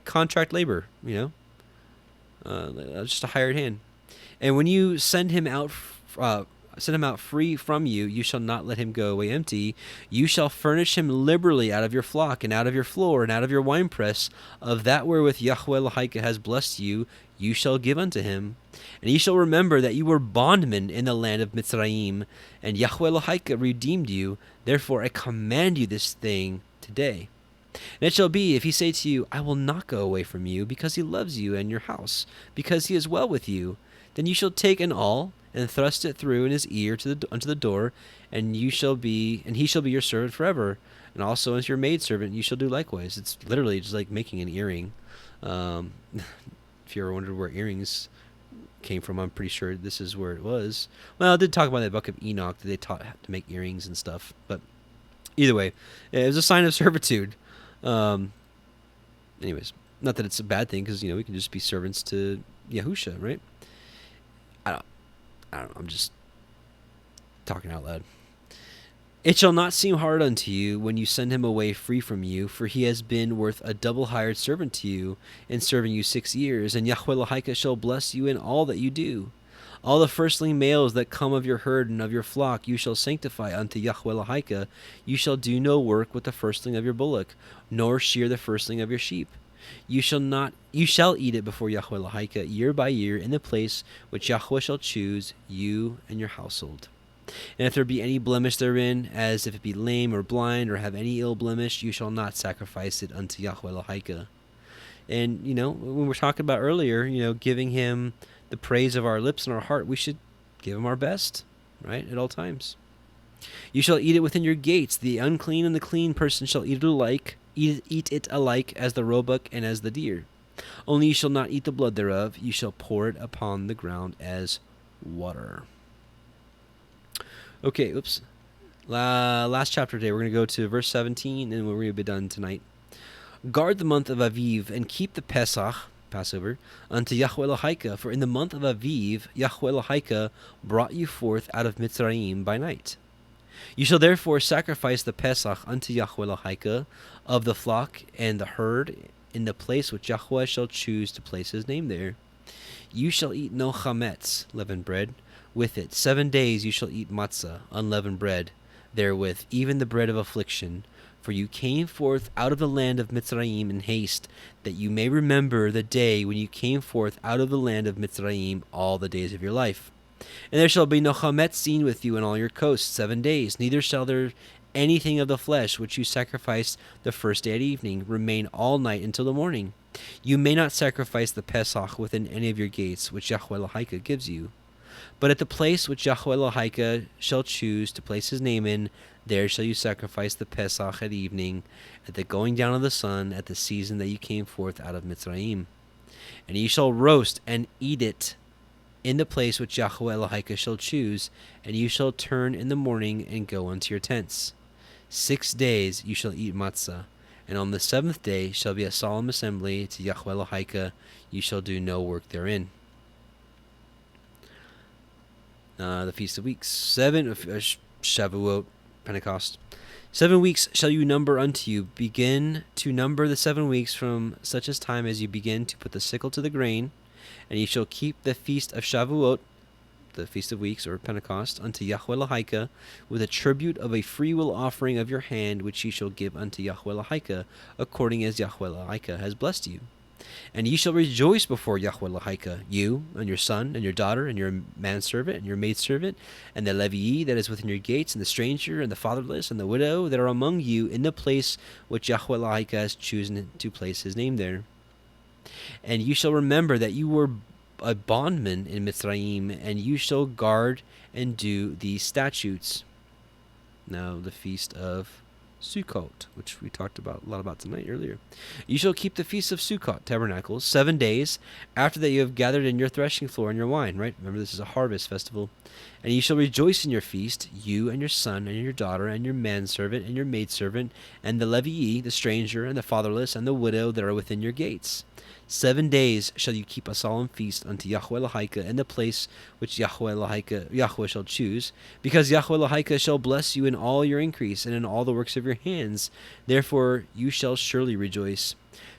contract labor, just a hired hand. And when you send him out free from you, you shall not let him go away empty. You shall furnish him liberally out of your flock, and out of your floor, and out of your winepress, of that wherewith Yahweh Elohika has blessed you, you shall give unto him. And ye shall remember that you were bondmen in the land of Mitzrayim, and Yahweh Elohika redeemed you. Therefore I command you this thing today. And it shall be, if he say to you, I will not go away from you, because he loves you and your house, because he is well with you, then you shall take an awl, and thrust it through in his ear unto the door, and he shall be your servant forever. And also as your maidservant you shall do likewise. It's literally just like making an earring. If you ever wondered where earrings came from, I'm pretty sure this is where it was. Well, I did talk about that book of Enoch that they taught to make earrings and stuff, but either way, it was a sign of servitude. Anyways, not that it's a bad thing, because we can just be servants to Yahusha, right? I don't know, I'm just talking out loud. It shall not seem hard unto you when you send him away free from you, for he has been worth a double hired servant to you, in serving you 6 years, and Yahweh Elohika shall bless you in all that you do. All the firstling males that come of your herd and of your flock you shall sanctify unto Yahweh Elohika. You shall do no work with the firstling of your bullock, nor shear the firstling of your sheep. You shall eat it before Yahweh Elohika year by year in the place which Yahweh shall choose, you and your household. And if there be any blemish therein, as if it be lame or blind or have any ill blemish, you shall not sacrifice it unto Yahweh Elohika. And, when we were talking about earlier, giving him the praise of our lips and our heart, we should give him our best, right, at all times. You shall eat it within your gates. The unclean and the clean person shall eat it alike as the roebuck and as the deer. Only you shall not eat the blood thereof. You shall pour it upon the ground as water. Okay, last chapter today. We're going to go to verse 17, and we're going to be done tonight. Guard the month of Aviv, and keep the Passover, unto Yahweh Elohika. For in the month of Aviv, Yahweh Elohika brought you forth out of Mitzrayim by night. You shall therefore sacrifice the Pesach unto Yahweh Elohika of the flock and the herd in the place which Yahweh shall choose to place his name there. You shall eat no chametz, leavened bread, with it. 7 days you shall eat matzah, unleavened bread, therewith, even the bread of affliction. For you came forth out of the land of Mitzrayim in haste, that you may remember the day when you came forth out of the land of Mitzrayim all the days of your life. And there shall be no chametz seen with you in all your coasts 7 days, neither shall there anything of the flesh which you sacrifice the first day at evening remain all night until the morning. You may not sacrifice the Pesach within any of your gates, which Yahweh Haika gives you. But at the place which Yahweh Haika shall choose to place his name in, there shall you sacrifice the Pesach at evening, at the going down of the sun, at the season that you came forth out of Mitzrayim. And ye shall roast and eat it in the place which Yahweh Elohika shall choose, and you shall turn in the morning and go unto your tents. 6 days you shall eat matzah, and on the 7th day shall be a solemn assembly to Yahweh Elohika. You shall do no work therein. The Feast of Weeks, Shavuot, Pentecost. 7 weeks shall you number unto you. Begin to number the 7 weeks from such as time as you begin to put the sickle to the grain. And ye shall keep the feast of Shavuot, the Feast of Weeks, or Pentecost, unto Yahweh Lahaika, with a tribute of a freewill offering of your hand, which ye shall give unto Yahweh Lahaika, according as Yahweh Lahaika has blessed you. And ye shall rejoice before Yahweh Lahaika, you, and your son, and your daughter, and your manservant, and your maidservant, and the LBRY that is within your gates, and the stranger, and the fatherless, and the widow that are among you, in the place which Yahweh Lahaika has chosen to place his name there. And you shall remember that you were a bondman in Mitzrayim, and you shall guard and do these statutes. Now the Feast of Sukkot, which we talked about a lot about tonight earlier. You shall keep the Feast of Sukkot, Tabernacles, 7 days after that you have gathered in your threshing floor and your wine, right? Remember, this is a harvest festival. And you shall rejoice in your feast, you and your son and your daughter and your manservant and your maidservant, and the LBRY, the stranger, and the fatherless, and the widow that are within your gates. 7 days shall you keep a solemn feast unto Yahweh Lahaika in the place which Yahweh shall choose, because Yahweh Lahaika shall bless you in all your increase and in all the works of your hands. Therefore you shall surely rejoice.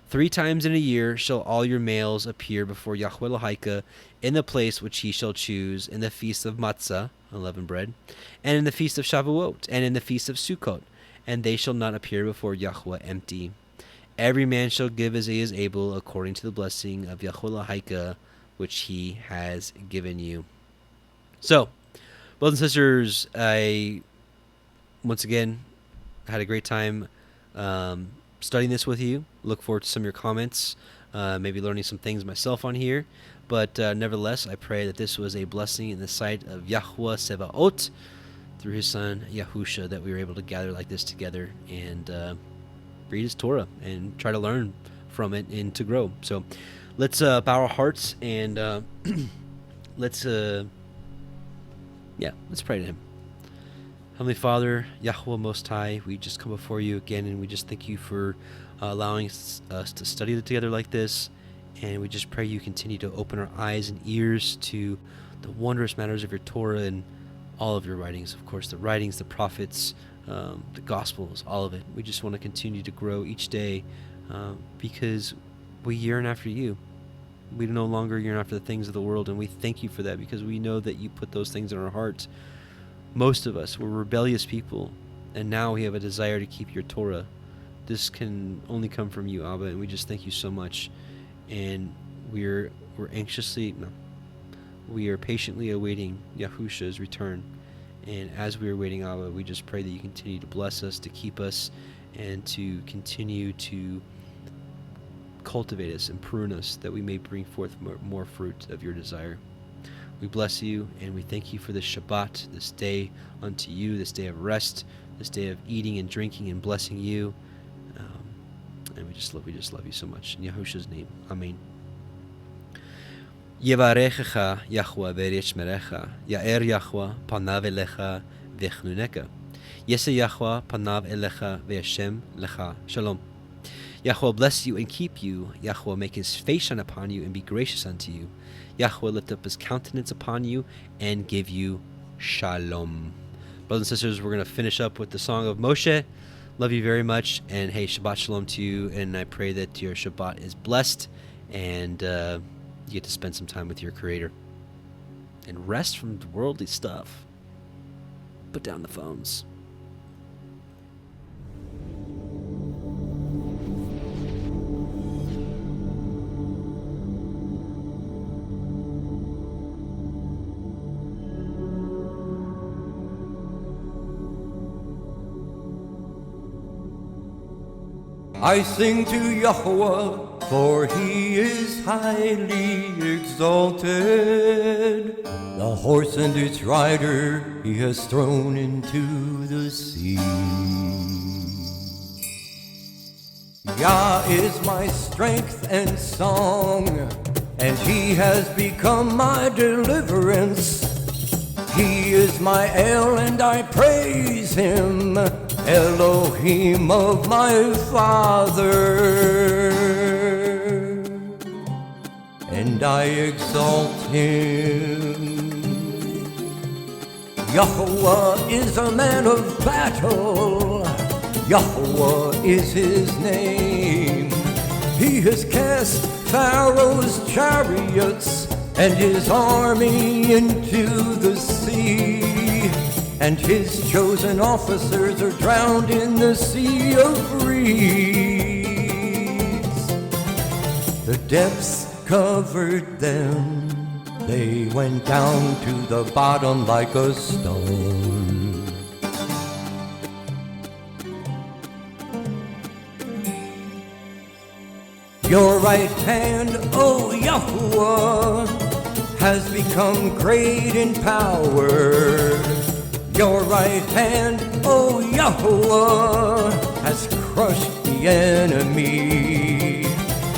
3 times in a year shall all your males appear before Yahweh Lahaika in the place which he shall choose, in the feast of Matzah, unleavened bread, and in the feast of Shavuot, and in the feast of Sukkot, and they shall not appear before Yahweh empty. Every man shall give as he is able, according to the blessing of Yahweh Lahaika, which he has given you. So, brothers and sisters, I once again had a great time studying this with you. Look forward to some of your comments, maybe learning some things myself on here. But nevertheless, I pray that this was a blessing in the sight of Yahweh Sevaot through his son Yahusha, that we were able to gather like this together and read his Torah and try to learn from it and to grow. So let's bow our hearts and let's pray to him. Heavenly Father, Yahweh Most High, we just come before you again, and we just thank you for allowing us to study together like this. And we just pray you continue to open our eyes and ears to the wondrous matters of your Torah and all of your writings. Of course, the writings, the prophets, the Gospels, all of it. We just want to continue to grow each day because we yearn after you. We no longer yearn after the things of the world, and we thank you for that, because we know that you put those things in our hearts. Most of us were rebellious people, and now we have a desire to keep your Torah. This can only come from you, Abba, and we just thank you so much. And we are patiently awaiting Yahusha's return. And as we are waiting, Abba, we just pray that you continue to bless us, to keep us, and to continue to cultivate us and prune us, that we may bring forth more fruit of your desire. We bless you, and we thank you for this Shabbat, this day unto you, this day of rest, this day of eating and drinking and blessing you. And we just love you so much. In Yahusha's name, Amen. Yevarechecha Yahweh v'yishmerecha, Ya'er Yahweh panav elecha v'yechnuneka, Yese Yahweh panav elecha v'yashem lecha shalom. Yahweh bless you and keep you. Yahweh make his face shine upon you and be gracious unto you. Yahweh lift up his countenance upon you and give you shalom. Brothers and sisters, we're going to finish up with the song of Moshe. Love you very much, and hey, Shabbat Shalom to you, and I pray that your Shabbat is blessed, and you get to spend some time with your Creator. And rest from the worldly stuff. Put down the phones. I sing to Yahweh, for he is highly exalted. The horse and its rider he has thrown into the sea. Yah is my strength and song, and he has become my deliverance. He is my El, and I praise him, Elohim of my father, and I exalt him. Yahweh is a man of battle, Yahweh is his name. He has cast Pharaoh's chariots and his army into the sea, and his chosen officers are drowned in the sea of reeds. The depths covered them, they went down to the bottom like a stone. Your right hand, O Yahweh, has become great in power. Your right hand, O Yahweh, has crushed the enemy.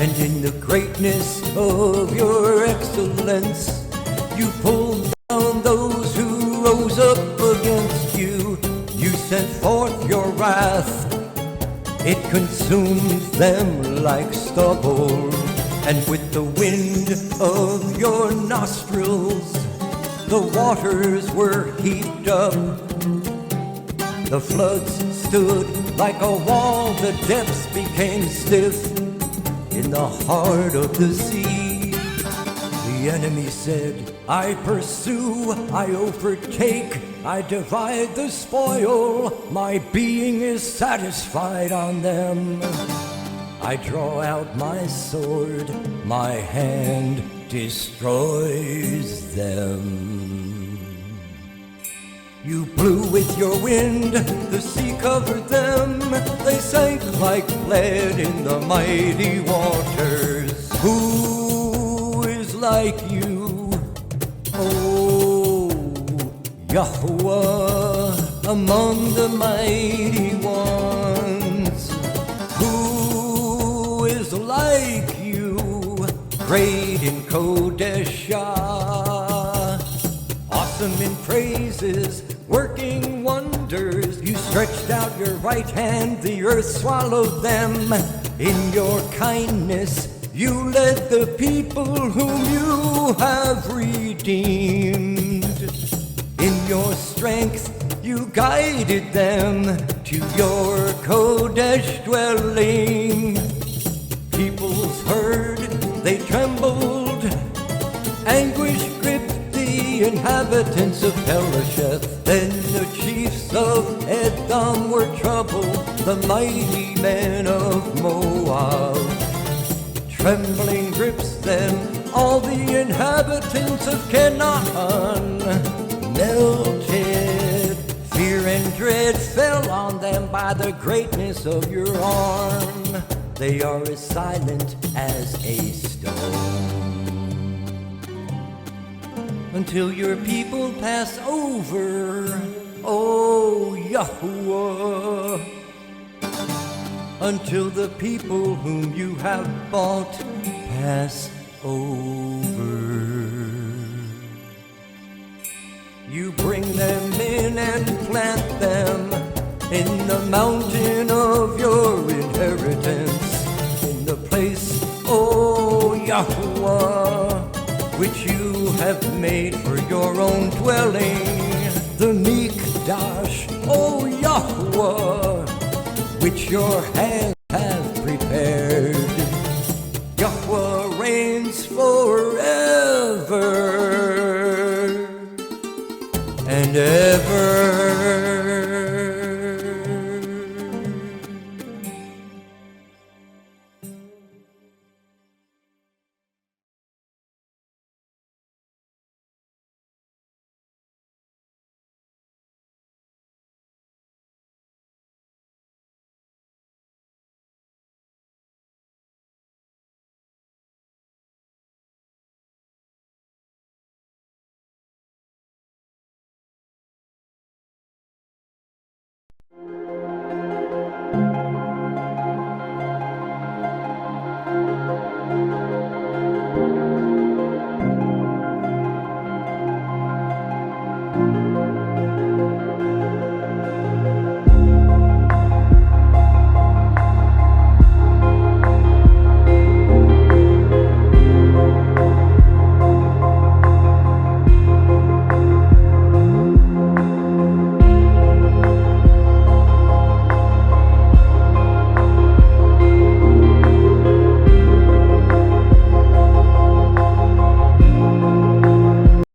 And in the greatness of your excellence, you pulled down those who rose up against you. You sent forth your wrath, it consumed them like stubble. And with the wind of your nostrils, the waters were heaped up. The floods stood like a wall, the depths became stiff in the heart of the sea. The enemy said, I pursue, I overtake, I divide the spoil, my being is satisfied on them. I draw out my sword, my hand destroys them. You blew with your wind, the sea covered them, they sank like lead in the mighty waters. Who is like you, O Yahweh, among the mighty ones? Who is like you, great in Kodeshah, awesome in praises, working wonders? You stretched out your right hand, the earth swallowed them. In your kindness, you led the people whom you have redeemed. In your strength, you guided them to your Kodesh dwelling. Peoples heard, they trembled, anguish gripped the inhabitants of Pelasheth. Then the chiefs of Edom were troubled, the mighty men of Moab. Trembling grips them, all the inhabitants of Canaan melted. Fear and dread fell on them by the greatness of your arm. They are as silent as a stone, until your people pass over, O Yahuwah. Until the people whom you have bought pass over. You bring them in and plant them in the mountain of your inheritance, in the place, O Yahuwah, which you have made for your own dwelling, the Mikdash, O Yahuwah, which your hands have prepared. Yahweh reigns forever and ever.